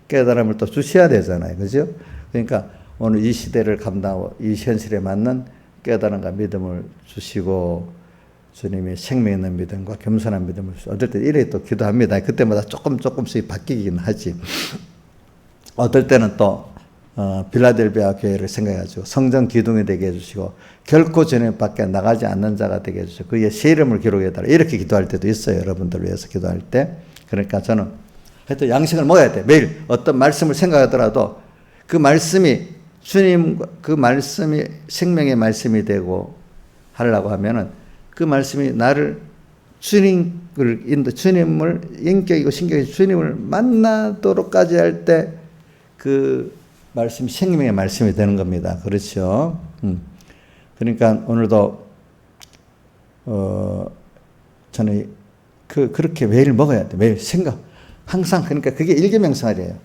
깨달음을 또 주셔야 되잖아요. 그죠? 그러니까 오늘 이 시대를 감당하고 이 현실에 맞는 깨달음과 믿음을 주시고 주님의 생명 있는 믿음과 겸손한 믿음을 주시고 어떨 때 이래 또 기도합니다. 그때마다 조금씩 바뀌긴 하지. 어떨 때는 또 빌라델비아 교회를 생각해가지고 성전 기둥이 되게 해주시고 결코 주님 밖에 나가지 않는 자가 되게 해주시고 그의 새 이름을 기록해달라. 이렇게 기도할 때도 있어요. 여러분들 위해서 기도할 때. 그러니까 저는 하여튼 양식을 먹어야 돼. 매일 어떤 말씀을 생각하더라도 그 말씀이 주님, 그 말씀이 생명의 말씀이 되고 하려고 하면은 그 말씀이 나를 주님을 인격이고 신격이 주님을 만나도록까지 할 때 그 말씀이 생명의 말씀이 되는 겁니다. 그렇죠? 그러니까 오늘도 저는 그렇게 매일 먹어야 돼. 매일 생각. 항상 그러니까 그게 일계명상이에요.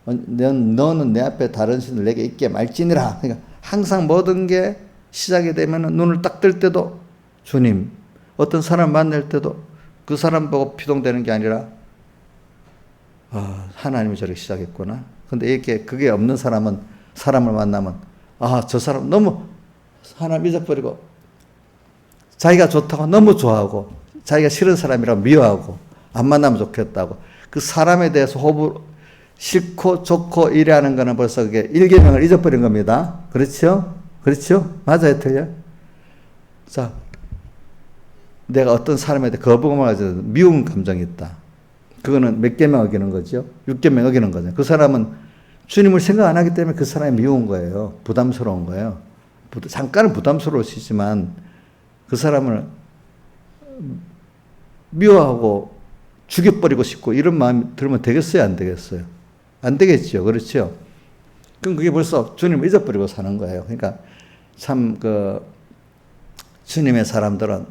너는 내 앞에 다른 신을 내게 있게 말지니라. 그러니까 항상 모든 게 시작이 되면 눈을 딱 뜰 때도 주님. 어떤 사람 만날 때도 그 사람 보고 피동되는 게 아니라 하나님이 저렇게 시작했구나. 근데 이렇게 그게 없는 사람은 사람을 만나면 저 사람 너무 하나님 잊어버리고 자기가 좋다고 너무 좋아하고 자기가 싫은 사람이라고 미워하고 안 만나면 좋겠다고 그 사람에 대해서 싫고 좋고 이래하는 거는 벌써 그게 일계명을 잊어버린 겁니다. 그렇죠? 그렇죠? 맞아요, 틀려? 자, 내가 어떤 사람에 대해 거부감을 가지고 미운 감정이 있다. 그거는 몇 계명 어기는 거죠? 6계명 어기는 거죠. 그 사람은 주님을 생각 안 하기 때문에 그 사람이 미운 거예요. 부담스러운 거예요. 잠깐은 부담스러우시지만 그 사람을 미워하고 죽여버리고 싶고 이런 마음이 들면 되겠어요? 안 되겠어요? 안 되겠죠. 그렇죠? 그럼 그게 벌써 주님을 잊어버리고 사는 거예요. 그러니까 참 주님의 사람들은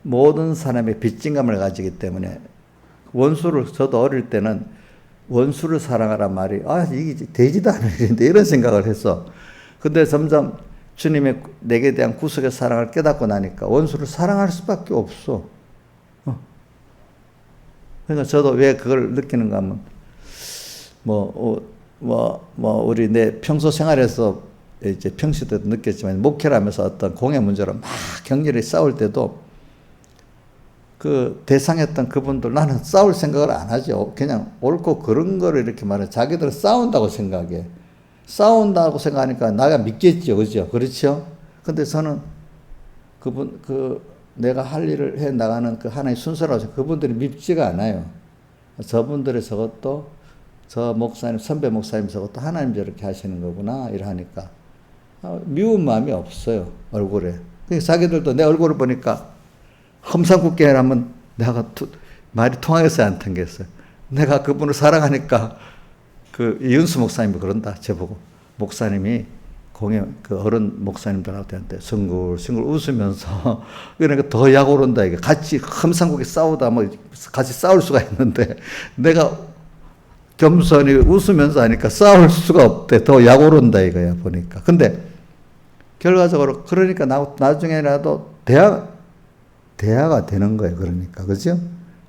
모든 사람의 빚진감을 가지기 때문에 저도 어릴 때는 원수를 사랑하란 말이 이게 되지도 않을 일인데 이런 생각을 했어. 근데 점점 주님의 내게 대한 구속의 사랑을 깨닫고 나니까 원수를 사랑할 수밖에 없어. 그러니까 저도 왜 그걸 느끼는가 하면 우리 내 평소 생활에서 이제 평시 때도 느꼈지만 목회를 하면서 어떤 공예 문제로 막 격렬히 싸울 때도 그 대상했던 그분들 나는 싸울 생각을 안 하죠. 그냥 옳고 그런 거를 이렇게 말해. 자기들은 싸운다고 생각해. 싸운다고 생각하니까 나가 믿겠죠. 그죠? 그렇죠? 근데 저는 내가 할 일을 해 나가는 그 하나의 순서라고 생각해요. 그분들이 밉지가 않아요. 저분들이 저것도 저 목사님, 선배 목사님 저것도 하나님 저렇게 하시는 거구나. 이러니까 미운 마음이 없어요. 얼굴에. 그러니까 자기들도 내 얼굴을 보니까 험상궂게 하면 내가 말이 통하겠어요? 안 통하겠어요? 내가 그분을 사랑하니까 이은수 목사님이 그런다. 저보고. 목사님이 그 어른 목사님들한테 싱글싱글 웃으면서 그러니까 더 약 오른다. 이게 같이 험상궂게 싸우다 같이 싸울 수가 있는데 내가 겸손히 웃으면서 하니까 싸울 수가 없대. 더 약 오른다 이거야 보니까. 근데 결과적으로 그러니까 나중에라도 대화가 되는 거예요. 그러니까. 그죠?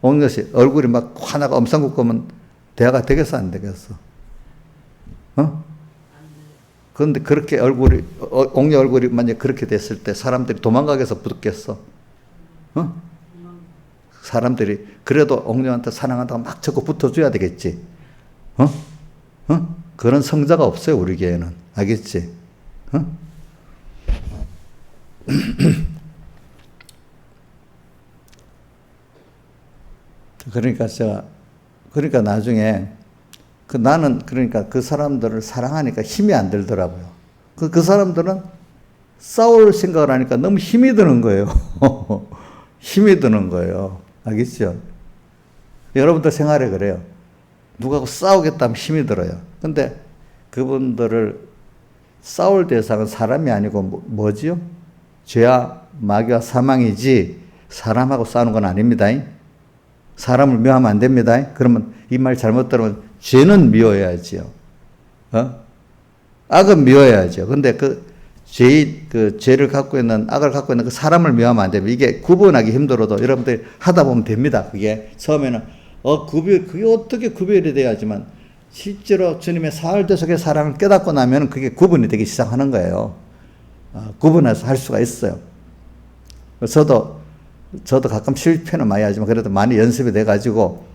온 것이 얼굴이 막 하나가 엄상궂으면 대화가 되겠어? 안 되겠어? 그런데 그렇게 옥녀 얼굴이 만약 그렇게 됐을 때 사람들이 도망가겠어? 붙겠어? 사람들이 그래도 옥녀한테 사랑한다고 막 자꾸 붙어줘야 되겠지? 그런 성자가 없어요. 우리 교회는. 알겠지? 그러니까 나중에 나는 그러니까 그 사람들을 사랑하니까 힘이 안 들더라고요. 그 사람들은 싸울 생각을 하니까 너무 힘이 드는 거예요. 힘이 드는 거예요. 알겠죠? 여러분들 생활에 그래요. 누구하고 싸우겠다 하면 힘이 들어요. 근데 그분들을 싸울 대상은 사람이 아니고 뭐지요? 죄와 마귀와 사망이지 사람하고 싸우는 건 아닙니다. 사람을 미워하면 안 됩니다. 그러면 이 말 잘못 들으면 죄는 미워해야지요. 악은 미워해야죠. 근데 죄를 갖고 있는, 악을 갖고 있는 그 사람을 미워하면 안 됩니다. 이게 구분하기 힘들어도 여러분들이 하다 보면 됩니다. 그게 처음에는 그게 어떻게 구별이 돼야지만 실제로 주님의 사흘대속의 사랑을 깨닫고 나면 그게 구분이 되기 시작하는 거예요. 구분해서 할 수가 있어요. 저도 가끔 실패는 많이 하지만 그래도 많이 연습이 돼가지고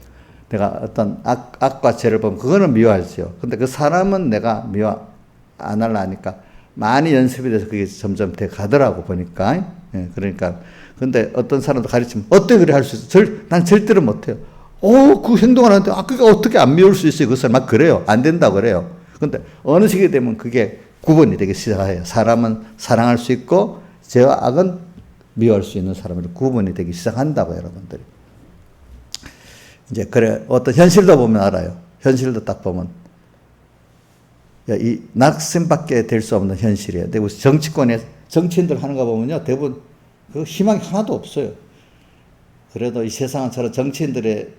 내가 어떤 악과 죄를 보면 그거는 미워하죠. 근데 그 사람은 내가 안 하려 하니까 많이 연습이 돼서 그게 점점 돼 가더라고 보니까. 예, 그러니까. 근데 어떤 사람도 가르치면 어떻게 그래 할 수 있어? 난 절대로 못해요. 그 행동을 하는데 그게 어떻게 안 미울 수 있어요? 그 사람 막 그래요. 안 된다고 그래요. 근데 어느 시기에 되면 그게 구분이 되기 시작해요. 사람은 사랑할 수 있고 죄와 악은 미워할 수 있는 사람으로 구분이 되기 시작한다고 여러분들이. 이제 그래 어떤 현실도 보면 알아요. 현실도 딱 보면 이 낙심밖에 될 수 없는 현실이에요. 근데 우리 정치권에 정치인들 하는 거 보면요 대부분 그 희망이 하나도 없어요. 그래도 이 세상은 저런 정치인들에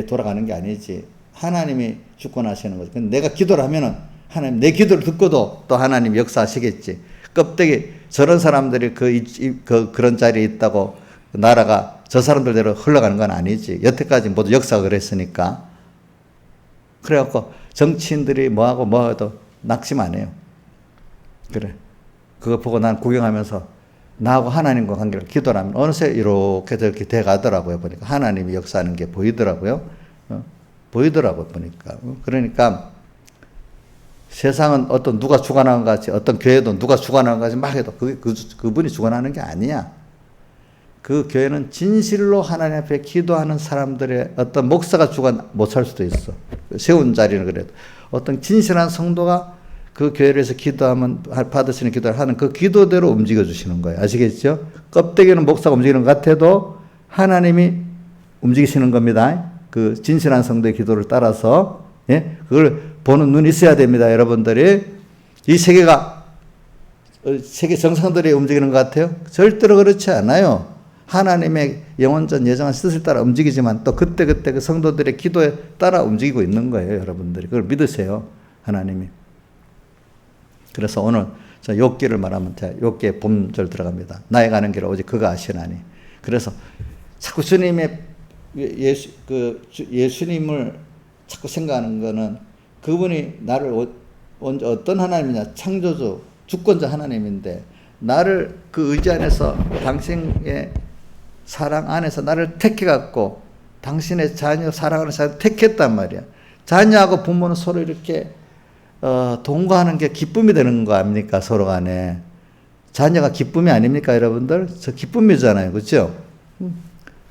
돌아가는 게 아니지. 하나님이 주권하시는 거죠. 근데 내가 기도를 하면은 하나님 내 기도를 듣고도 또 하나님 역사하시겠지. 껍데기 저런 사람들이 그런 자리에 있다고 나라가 저 사람들대로 흘러가는 건 아니지. 여태까지 모두 역사가 그랬으니까. 그래갖고 정치인들이 뭐하고 낙심 안 해요. 그래. 그거 보고 난 구경하면서 나하고 하나님과 관계를 기도를 하면 어느새 이렇게 저렇게 돼 가더라고요. 보니까 하나님이 역사하는 게 보이더라고요. 보이더라고요. 보니까. 그러니까 세상은 어떤 누가 주관하는 것 같이 어떤 교회도 누가 주관하는 것 같이 막 해도 그분이 주관하는 게 아니야. 그 교회는 진실로 하나님 앞에 기도하는 사람들의 어떤 목사가 주관 못할 수도 있어. 세운 자리는 그래도. 어떤 진실한 성도가 그 교회를 해서 기도하면 받으시는 기도를 하는 그 기도대로 움직여 주시는 거예요. 아시겠죠? 껍데기는 목사가 움직이는 것 같아도 하나님이 움직이시는 겁니다. 그 진실한 성도의 기도를 따라서. 예? 그걸 보는 눈이 있어야 됩니다. 여러분들이. 이 세계가 세계 정상들이 움직이는 것 같아요? 절대로 그렇지 않아요. 하나님의 영원전 예정한 뜻을 따라 움직이지만 또 그때 그 성도들의 기도에 따라 움직이고 있는 거예요. 여러분들이. 그걸 믿으세요. 하나님이. 그래서 오늘 저 욥기를 말하면 욥기에 봄절 들어갑니다. 나의 가는 길을 오직 그가 아시나니. 그래서 자꾸 주님의 예수님을 자꾸 생각하는 거는 그분이 나를 어떤 하나님이냐 창조주 주권자 하나님인데 나를 그 의지 안에서 당신의 사랑 안에서 나를 택해갖고 당신의 자녀 사랑하는 자녀를 택했단 말이야. 자녀하고 부모는 서로 이렇게 동거하는 게 기쁨이 되는 거 아닙니까? 서로 간에. 자녀가 기쁨이 아닙니까, 여러분들? 저 기쁨이잖아요. 그죠?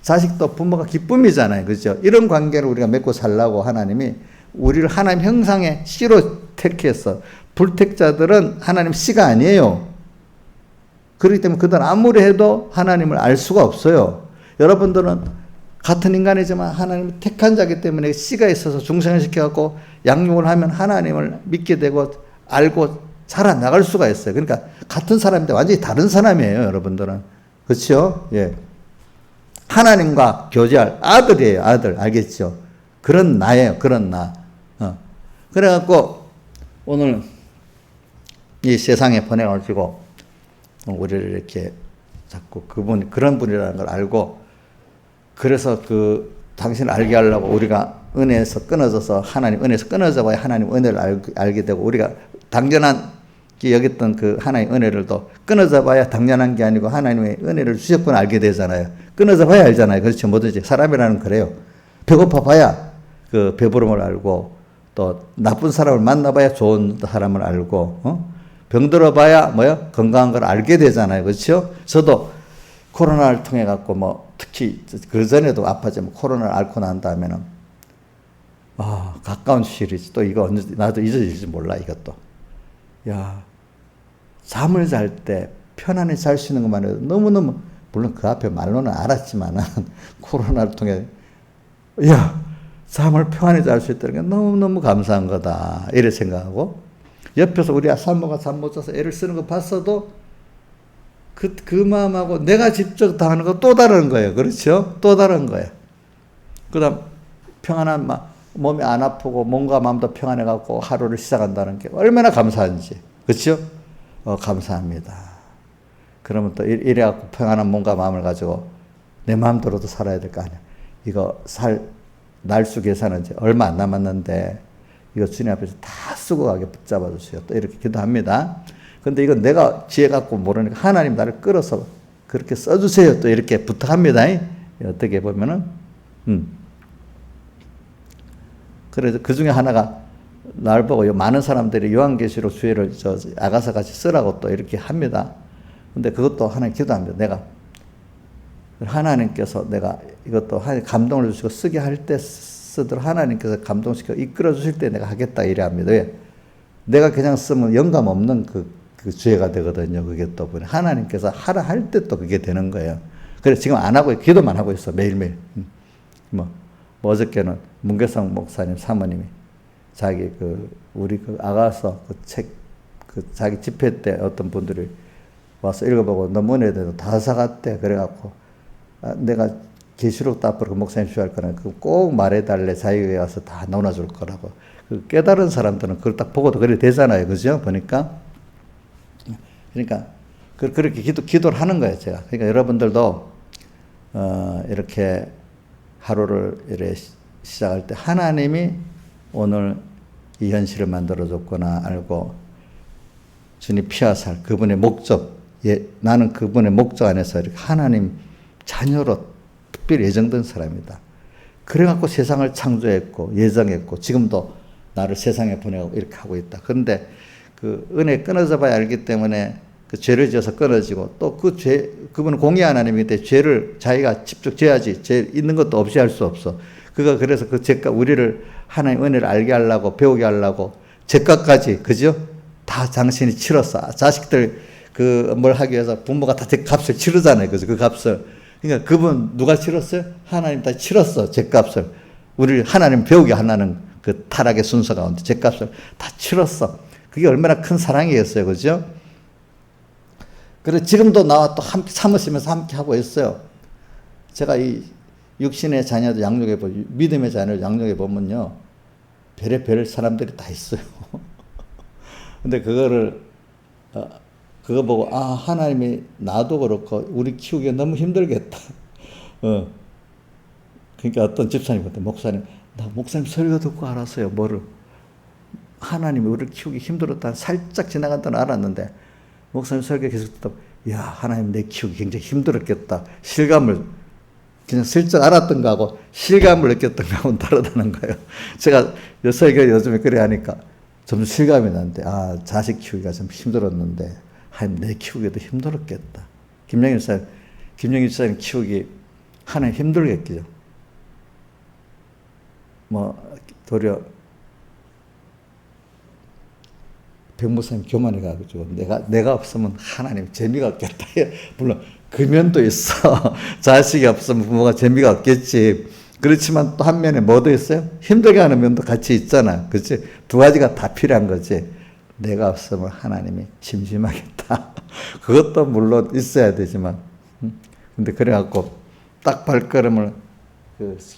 자식도 부모가 기쁨이잖아요. 그죠? 이런 관계를 우리가 맺고 살라고 하나님이 우리를 하나님 형상의 씨로 택했어. 불택자들은 하나님 씨가 아니에요. 그렇기 때문에 그들은 아무리 해도 하나님을 알 수가 없어요. 여러분들은 같은 인간이지만 하나님을 택한 자기 때문에 씨가 있어서 중생을 시켜갖고 양육을 하면 하나님을 믿게 되고 알고 살아나갈 수가 있어요. 그러니까 같은 사람인데 완전히 다른 사람이에요. 여러분들은. 그렇죠? 예. 하나님과 교제할 아들이에요. 아들. 알겠죠? 그런 나예요. 그런 나. 그래갖고 오늘 이 세상에 보내가지고 우리를 이렇게 자꾸 그분 그런 분이라는 걸 알고 그래서 그 당신을 알게 하려고 우리가 은혜에서 끊어져서 하나님 은혜에서 끊어져 봐야 하나님 은혜를 알게 되고 우리가 당연한 여겼던 그 하나님 은혜를도 끊어져 봐야 당연한 게 아니고 하나님의 은혜를 주셨구나 알게 되잖아요. 끊어져 봐야 알잖아요. 그렇죠. 뭐든지 사람이라는 그래요. 배고파 봐야 그 배부름을 알고 또 나쁜 사람을 만나봐야 좋은 사람을 알고 병들어 봐야 건강한 걸 알게 되잖아요. 그렇죠? 저도 코로나를 통해 갖고 특히 그 전에도 아파지면 코로나를 앓고 난 다음에는 가까운 시일이지. 또 이거 언제 나도 잊어질지 몰라 이것도. 야, 잠을 잘 때 편안히 잘 수 있는 것만 해도 너무너무 물론 그 앞에 말로는 알았지만은 코로나를 통해 잠을 편안히 잘 수 있다는 게 너무너무 감사한 거다. 이래 생각하고 옆에서 우리 산모가 잠 못 자서 애를 쓰는 거 봤어도 그 마음하고 내가 직접 당하는 거 또 다른 거예요. 그렇죠? 또 다른 거예요. 그 다음 평안한 몸이 안 아프고 몸과 마음도 평안해갖고 하루를 시작한다는 게 얼마나 감사한지. 그렇죠? 감사합니다. 그러면 또 이래갖고 평안한 몸과 마음을 가지고 내 마음대로도 살아야 될 거 아니야. 이거 날수 계산은 이제 얼마 안 남았는데 이거 주님 앞에서 다 쓰고 가게 붙잡아 주세요. 또 이렇게 기도합니다. 근데 이건 내가 지혜 갖고 모르니까 하나님 나를 끌어서 그렇게 써주세요. 또 이렇게 부탁합니다. 어떻게 보면은. 그래서 그 중에 하나가 날 보고 많은 사람들이 요한계시록 주의를 아가서 같이 쓰라고 또 이렇게 합니다. 근데 그것도 하나님 기도합니다. 내가 하나님께서 내가 이것도 감동을 주시고 쓰게 할 때 쓰도록 하나님께서 감동시켜 이끌어 주실 때 내가 하겠다 이래 합니다. 왜? 내가 그냥 쓰면 영감 없는 그 주제가 되거든요. 그게 또 하나님께서 하라 할 때 또 그게 되는 거예요. 그래서 지금 안 하고 기도만 하고 있어. 매일매일. 뭐 어저께는 문계성 목사님 사모님이 자기 우리 아가서 책 자기 집회 때 어떤 분들이 와서 읽어보고 너무 은혜돼서 다 사갔대. 그래갖고 내가 계시록도 앞으로 그 목사님 주할 거는 꼭 말해달래. 자기가 와서 다 나눠줄 거라고. 깨달은 사람들은 그걸 딱 보고도 그래 되잖아요. 그죠? 보니까. 그러니까 그렇게 기도를 하는 거예요. 제가. 그러니까 여러분들도 이렇게 하루를 이렇게 시작할 때 하나님이 오늘 이 현실을 만들어줬구나 알고 주님 피와 살 그분의 목적, 나는 그분의 목적 안에서 이렇게 하나님 자녀로 특별히 예정된 사람이다. 그래갖고 세상을 창조했고 예정했고 지금도 나를 세상에 보내고 이렇게 하고 있다. 그런데 그 은혜 끊어져 봐야 알기 때문에 그 죄를 지어서 끊어지고 또 그 죄, 그분은 공의 하나님이기 때문에 죄를 자기가 직접 져야지 죄 있는 것도 없이 할 수 없어. 그래서 그 죄값 우리를 하나님 은혜를 알게 하려고 배우게 하려고 죄값까지 그죠? 다 당신이 치렀어. 자식들 뭘 하기 위해서 부모가 다 값을 치르잖아요. 그죠? 그 값을. 그러니까 그분 누가 치렀어요? 하나님 다 치렀어. 죄값을. 우리를 하나님 배우게 하려는 그 타락의 순서 가운데 죄값을 다 치렀어. 그게 얼마나 큰 사랑이겠어요. 그죠? 그래서 지금도 나와 또 함께 참으시면서 함께 하고 있어요. 제가 이 육신의 자녀들 양육해보고 믿음의 자녀를 양육해보면요. 별의별 사람들이 다 있어요. 근데 그거 보고 하나님이 나도 그렇고 우리 키우기가 너무 힘들겠다. 그러니까 어떤 집사님한테 목사님 설교 듣고 알았어요. 하나님이 우리를 키우기 힘들었다. 살짝 지나간다는 알았는데 목사님 설교 계속 듣다 야 하나님 내 키우기 굉장히 힘들었겠다. 실감을 그냥 슬쩍 알았던 거하고 실감을 느꼈던 거하고는 다르다는 거예요. 제가 설교 요즘에 그래 하니까 좀 실감이 나는데 자식 키우기가 좀 힘들었는데 하나님 내 키우기도 힘들었겠다. 김영희 집사님 키우기 하나님 힘들겠죠. 도리어 백목사님 교만해가지고 내가 없으면 하나님 재미가 없겠다. 물론 그 면도 있어. 자식이 없으면 부모가 재미가 없겠지. 그렇지만 또 한 면에 뭐도 있어요? 힘들게 하는 면도 같이 있잖아. 그치? 두 가지가 다 필요한 거지. 내가 없으면 하나님이 심심하겠다. 그것도 물론 있어야 되지만. 근데 그래갖고 딱 발걸음을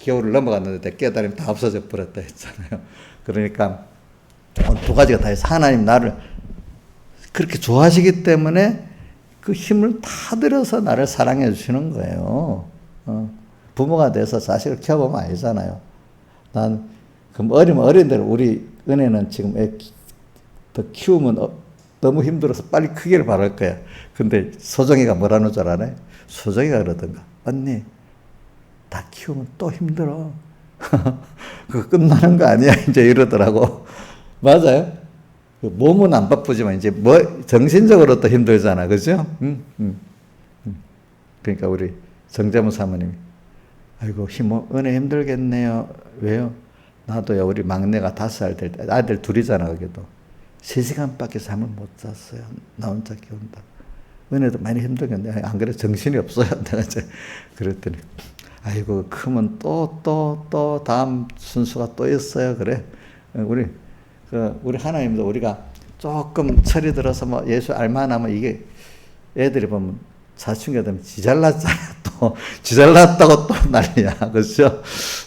겨울을 넘어갔는데 깨달음이 다 없어져 버렸다 했잖아요. 그러니까 두 가지가 다 있어. 하나님 나를 그렇게 좋아하시기 때문에 그 힘을 다 들여서 나를 사랑해 주시는 거예요. 부모가 돼서 자식을 키워보면 알잖아요. 어린 대로 우리 은혜는 지금 애 더 키우면 너무 힘들어서 빨리 크기를 바랄 거야. 근데 소정이가 뭐라는 줄 알아요? 소정이가 그러던가. 언니, 다 키우면 또 힘들어. 그거 끝나는 거 아니야? 이제 이러더라고. 맞아요. 몸은 안 바쁘지만 이제 정신적으로 또 힘들잖아. 그죠? 그러니까 우리 정재무 사모님이 아이고 은혜 힘들겠네요. 왜요? 나도요. 우리 막내가 5살 될 때 아들 둘이잖아. 그게도 3시간밖에 잠을 못 잤어요. 나 혼자 키운다. 은혜도 많이 힘들겠네. 안 그래 정신이 없어요. 내가 이제 그랬더니 아이고 크면 또 다음 순수가 또 있어요. 그래. 우리 하나님도 우리가 조금 철이 들어서 예수 알만하면 이게 애들이 보면 사춘기가 되면 지잘났잖아. 또 지잘났다고 또 난리야. 그렇죠?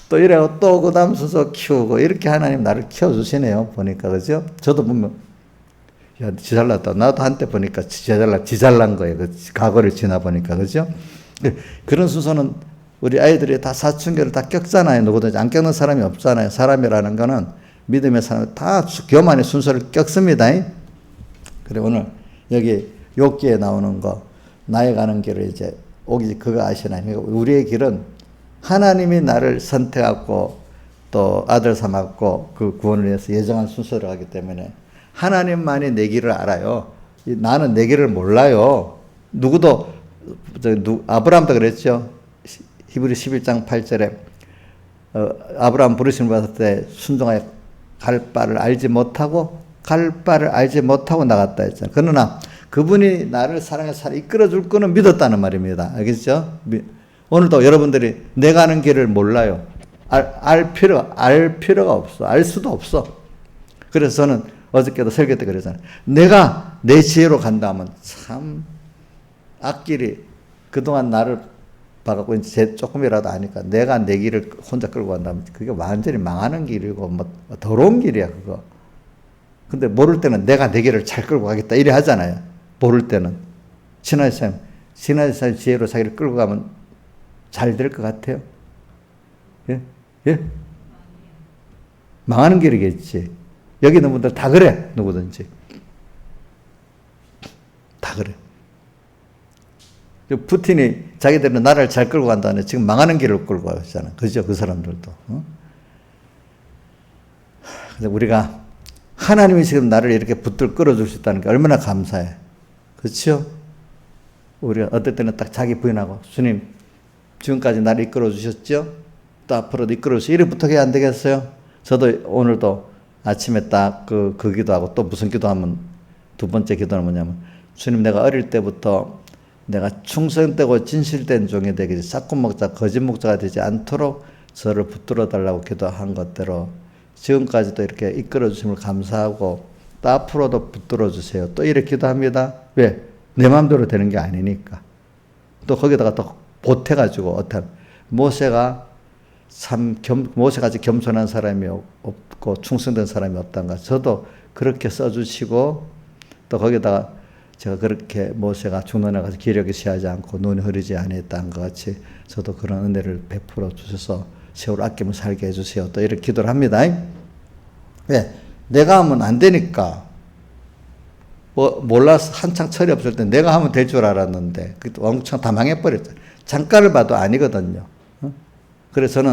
또 이래고 또 그 다음 순서 키우고 이렇게 하나님 나를 키워주시네요. 보니까 그죠? 저도 보면 야 지잘났다. 나도 한때 보니까 지잘난 거예요. 그 과거를 지나 보니까 그죠? 그런 순서는 우리 아이들이 다 사춘기를 다 겪잖아요. 누구든지 안 겪는 사람이 없잖아요. 사람이라는 거는 믿음의 사람 다 교만의 순서를 겪습니다. 그래 오늘 여기 욥기에 나오는 거 나의 가는 길을 이제 오기 그거 아시나요? 우리의 길은 하나님이 나를 선택하고 또 아들 삼았고 그 구원을 위해서 예정한 순서를 하기 때문에 하나님만이 내 길을 알아요. 나는 내 길을 몰라요. 누구도 아브라함도 그랬죠. 히브리 11장 8절에 아브라함 부르심을 받을 때 순종하여 갈 바를 알지 못하고 나갔다 했잖아요. 그러나 그분이 나를 사랑해서 이끌어 줄 거는 믿었다는 말입니다. 알겠죠? 오늘도 여러분들이 내가 가는 길을 몰라요. 알 필요가 없어. 알 수도 없어. 그래서 저는 어저께도 설교 때 그랬잖아요. 내가 내 지혜로 간다면 참 앞길이 그동안 나를 봐갖고 이제 조금이라도 아니까 내가 내 길을 혼자 끌고 간다면 그게 완전히 망하는 길이고 뭐 더러운 길이야 그거. 근데 모를 때는 내가 내 길을 잘 끌고 가겠다 이래 하잖아요. 모를 때는 신하의 삶 지혜로 자기를 끌고 가면 잘 될 것 같아요. 예? 예? 망하는 길이겠지. 여기 있는 분들 다 그래. 누구든지. 다 그래. 푸틴이 자기들은 나라를 잘 끌고 간다는데 지금 망하는 길을 끌고 가잖아. 그죠? 그 사람들도. 그래서 우리가 하나님이 지금 나를 이렇게 붙들 끌어줄 수 있다는 게 얼마나 감사해. 그렇죠? 우리가 어떨 때는 딱 자기 부인하고 주님 지금까지 나를 이끌어 주셨죠? 또 앞으로도 이끌어 주시오. 이렇게 부탁해야 안 되겠어요? 저도 오늘도 아침에 딱 그 기도하고 또 무슨 기도하면 두 번째 기도는 뭐냐면 주님 내가 어릴 때부터 내가 충성되고 진실된 종이 되기 싹고 먹자 거짓 목자가 되지 않도록 저를 붙들어 달라고 기도한 것대로 지금까지도 이렇게 이끌어 주심을 감사하고 또 앞으로도 붙들어 주세요. 또 이렇게 기도합니다. 왜? 내 마음대로 되는 게 아니니까. 또 거기다가 또 보태가지고 어떤 모세가 참 모세같이 겸손한 사람이 없고 충성된 사람이 없단가. 저도 그렇게 써주시고 또 거기다가 제가 그렇게 모세가 중년에 가서 기력이 취하지 않고 눈이 흐리지 아니했다는 것 같이 저도 그런 은혜를 베풀어 주셔서 세월 아끼면 살게 해주세요. 또 이렇게 기도를 합니다. 왜? 내가 하면 안 되니까. 몰라서 한창 철이 없을 때 내가 하면 될 줄 알았는데 그것도 엄청 다 망해버렸잖아요. 잠깐을 봐도 아니거든요. 그래서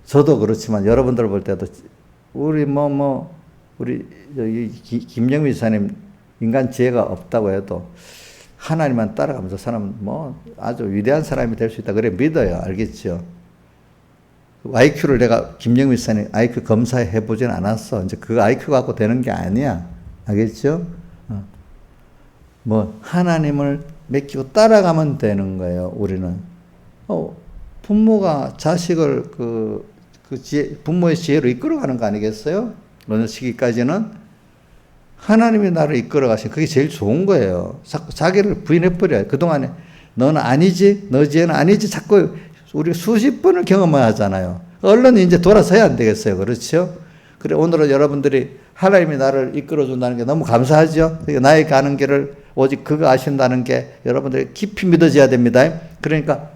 저도 그렇지만 여러분들 볼 때도 우리 우리 김영미 지사님 인간 지혜가 없다고 해도 하나님만 따라가면서 사람은 아주 위대한 사람이 될 수 있다. 그래 믿어요. 알겠죠? IQ를 내가 김영미 지사님 IQ 검사해 보진 않았어. 이제 그 IQ 갖고 되는 게 아니야. 알겠죠? 하나님을 맡기고 따라가면 되는 거예요. 우리는 부모가 자식을 부모의 지혜로 이끌어가는 거 아니겠어요? 어느 시기까지는 하나님이 나를 이끌어가신 그게 제일 좋은 거예요. 자기를 부인해버려요. 그동안에 너는 아니지, 너 지혜는 아니지. 자꾸 우리 수십 번을 경험하잖아요. 얼른 이제 돌아서야 안 되겠어요. 그렇죠? 그래 오늘은 여러분들이 하나님이 나를 이끌어준다는 게 너무 감사하죠. 나의 가는 길을 오직 그거 아신다는 게 여러분들이 깊이 믿어져야 됩니다. 그러니까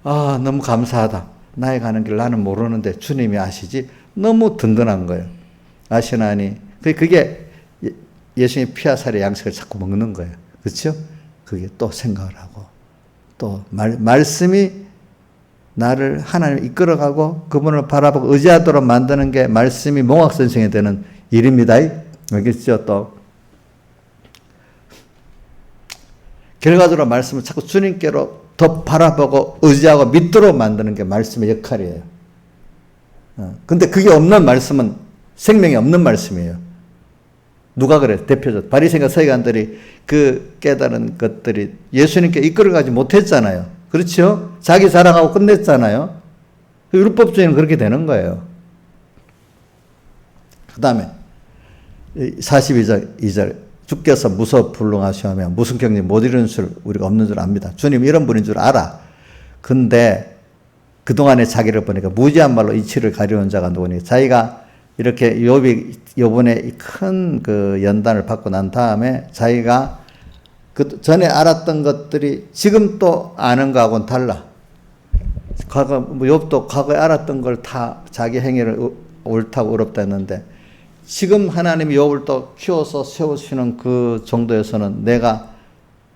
너무 감사하다. 나의 가는 길 나는 모르는데 주님이 아시지. 너무 든든한 거예요. 아시나니. 그게 예수님의 피와 살의 양식을 자꾸 먹는 거예요. 그렇죠? 그게 또 생각을 하고 또 말씀이 나를 하나님 이끌어가고 그분을 바라보고 의지하도록 만드는 게 말씀이 몽학선생이 되는 일입니다. 알겠죠? 또 결과적으로 말씀을 자꾸 주님께로 더 바라보고 의지하고 믿도록 만드는 게 말씀의 역할이에요. 근데 그게 없는 말씀은 생명이 없는 말씀이에요. 누가 그래? 대표적 바리새인과 서기관들이 그 깨달은 것들이 예수님께 이끌어가지 못했잖아요. 그렇죠? 자기 자랑하고 끝냈잖아요. 율법주의는 그렇게 되는 거예요. 그 다음에 42절 2절 주께서 무소불능하시오며 무슨 경지 못 이루는 줄 우리가 없는 줄 압니다. 주님 이런 분인 줄 알아. 근데 그동안의 자기를 보니까 무지한 말로 이치를 가려운 자가 누구니 자기가 이렇게 욥이 요번에 큰 그 연단을 받고 난 다음에 자기가 그 전에 알았던 것들이 지금 또 아는 거하고는 달라. 욥도 과거에 알았던 걸 다 자기 행위를 옳다고 의롭다 했는데 지금 하나님이 욥을 또 키워서 세우시는 그 정도에서는 내가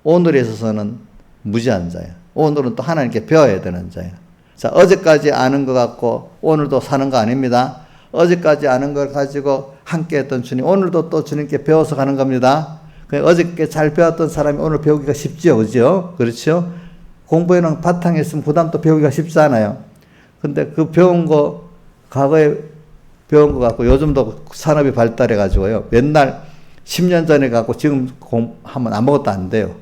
오늘에 있어서는 무지한 자야. 오늘은 또 하나님께 배워야 되는 자야. 자, 어제까지 아는 것 같고 오늘도 사는 거 아닙니다. 어제까지 아는 걸 가지고 함께 했던 주님, 오늘도 또 주님께 배워서 가는 겁니다. 어저께 잘 배웠던 사람이 오늘 배우기가 쉽지요. 그죠? 그렇죠? 공부에는 바탕에 있으면 부담도 배우기가 쉽잖아요. 근데 그 배운 거, 과거에 배운 거 갖고 요즘도 산업이 발달해 가지고요. 맨날 10년 전에 갖고 지금 하면 아무것도 안 돼요.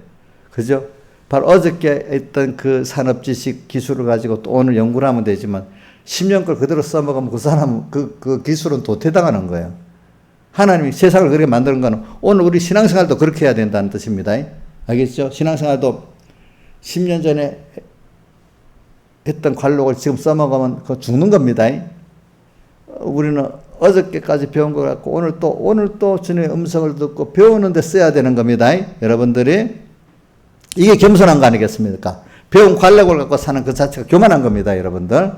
그죠? 바로 어저께 했던 그 산업 지식 기술을 가지고 또 오늘 연구를 하면 되지만 10년 걸 그대로 써먹으면 그 사람, 그 기술은 도태당하는 거예요. 하나님이 세상을 그렇게 만드는 거는 오늘 우리 신앙생활도 그렇게 해야 된다는 뜻입니다. 알겠죠? 신앙생활도 10년 전에 했던 관록을 지금 써먹으면 그거 죽는 겁니다. 우리는 어저께까지 배운 것 같고 오늘 또 주님의 음성을 듣고 배우는 데 써야 되는 겁니다. 여러분들이 이게 겸손한 거 아니겠습니까? 배운 관록을 갖고 사는 그 자체가 교만한 겁니다, 여러분들.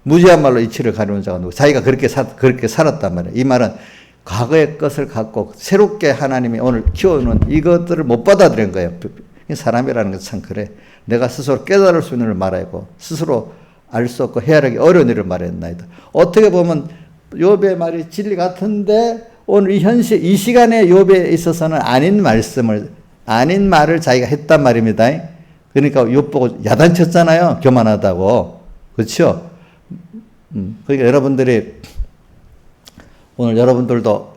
무지한 말로 이치를 가리는 자가 누구? 자기가 그렇게 살았단 말이에요. 이 말은 과거의 것을 갖고 새롭게 하나님이 오늘 키워놓은 이것들을 못 받아들인 거예요. 사람이라는 건 참 그래. 내가 스스로 깨달을 수 있는 일을 말하고 스스로 알 수 없고 헤아리기 어려운 일을 말했나이다. 어떻게 보면 욥의 말이 진리 같은데 오늘 이 현실, 이 시간에 욥에 있어서는 아닌 말을 자기가 했단 말입니다. 그러니까 욥 보고 야단쳤잖아요. 교만하다고. 그렇죠? 그러니까 여러분들이 오늘 여러분들도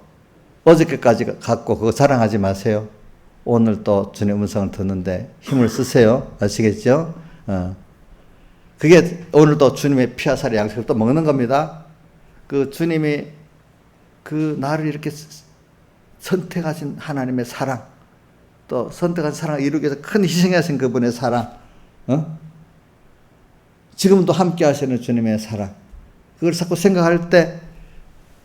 어저께까지 갖고 그거 자랑하지 마세요. 오늘 또 주님 음성을 듣는데 힘을 쓰세요. 아시겠죠? 그게 오늘도 주님의 피와 살의 양식을 또 먹는 겁니다. 그 주님이 그 나를 이렇게 선택하신 하나님의 사랑, 또 선택한 사랑을 이루기 위해서 큰 희생하신 그분의 사랑, 지금도 함께 하시는 주님의 사랑, 그걸 자꾸 생각할 때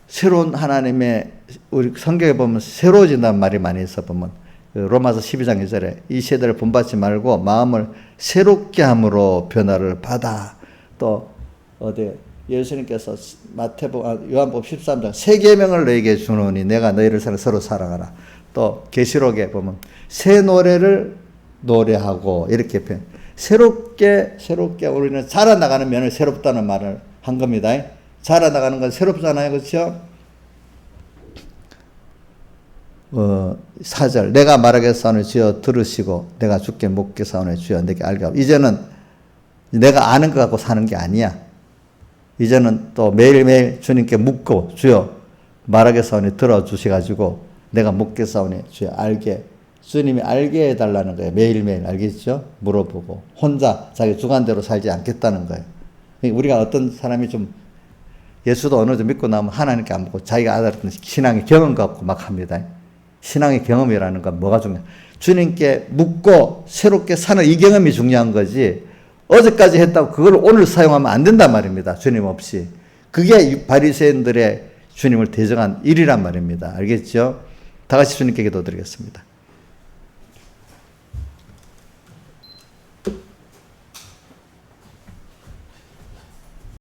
새로운 하나님의, 우리 성경에 보면 새로워진다는 말이 많이 있어 보면 로마서 12장 2절에 이 세대를 본받지 말고 마음을 새롭게 함으로 변화를 받아. 또 어디 예수님께서 요한복음 13장 새 계명을 너에게 주노니 내가 너희를 서로 사랑하라. 또 계시록에 보면 새 노래를 노래하고 이렇게 표현. 새롭게 우리는 자라나가는 면을 새롭다는 말을 한 겁니다. 자라나가는 건 새롭잖아요. 그렇죠? 4절 내가 말하겠사오니 주여 들으시고 내가 주께 묻겠사오니 주여 내게 알게 하고. 이제는 내가 아는 것 갖고 사는 게 아니야. 이제는 또 매일매일 주님께 묻고 주여 말하겠사오니 들어주셔가지고 내가 묻겠사오니 주여 알게, 주님이 알게 해달라는 거예요. 매일매일. 알겠죠? 물어보고 혼자 자기 주관대로 살지 않겠다는 거예요. 우리가 어떤 사람이 좀 예수도 어느 정도 믿고 나면 하나님께 안 묻고 자기가 알았던 신앙의 경험 갖고 막 합니다. 신앙의 경험이라는 건 뭐가 중요해? 주님께 묻고 새롭게 사는 이 경험이 중요한 거지 어제까지 했다고 그걸 오늘 사용하면 안 된단 말입니다. 주님 없이. 그게 바리새인들의 주님을 대적한 일이란 말입니다. 알겠죠? 다 같이 주님께 기도드리겠습니다.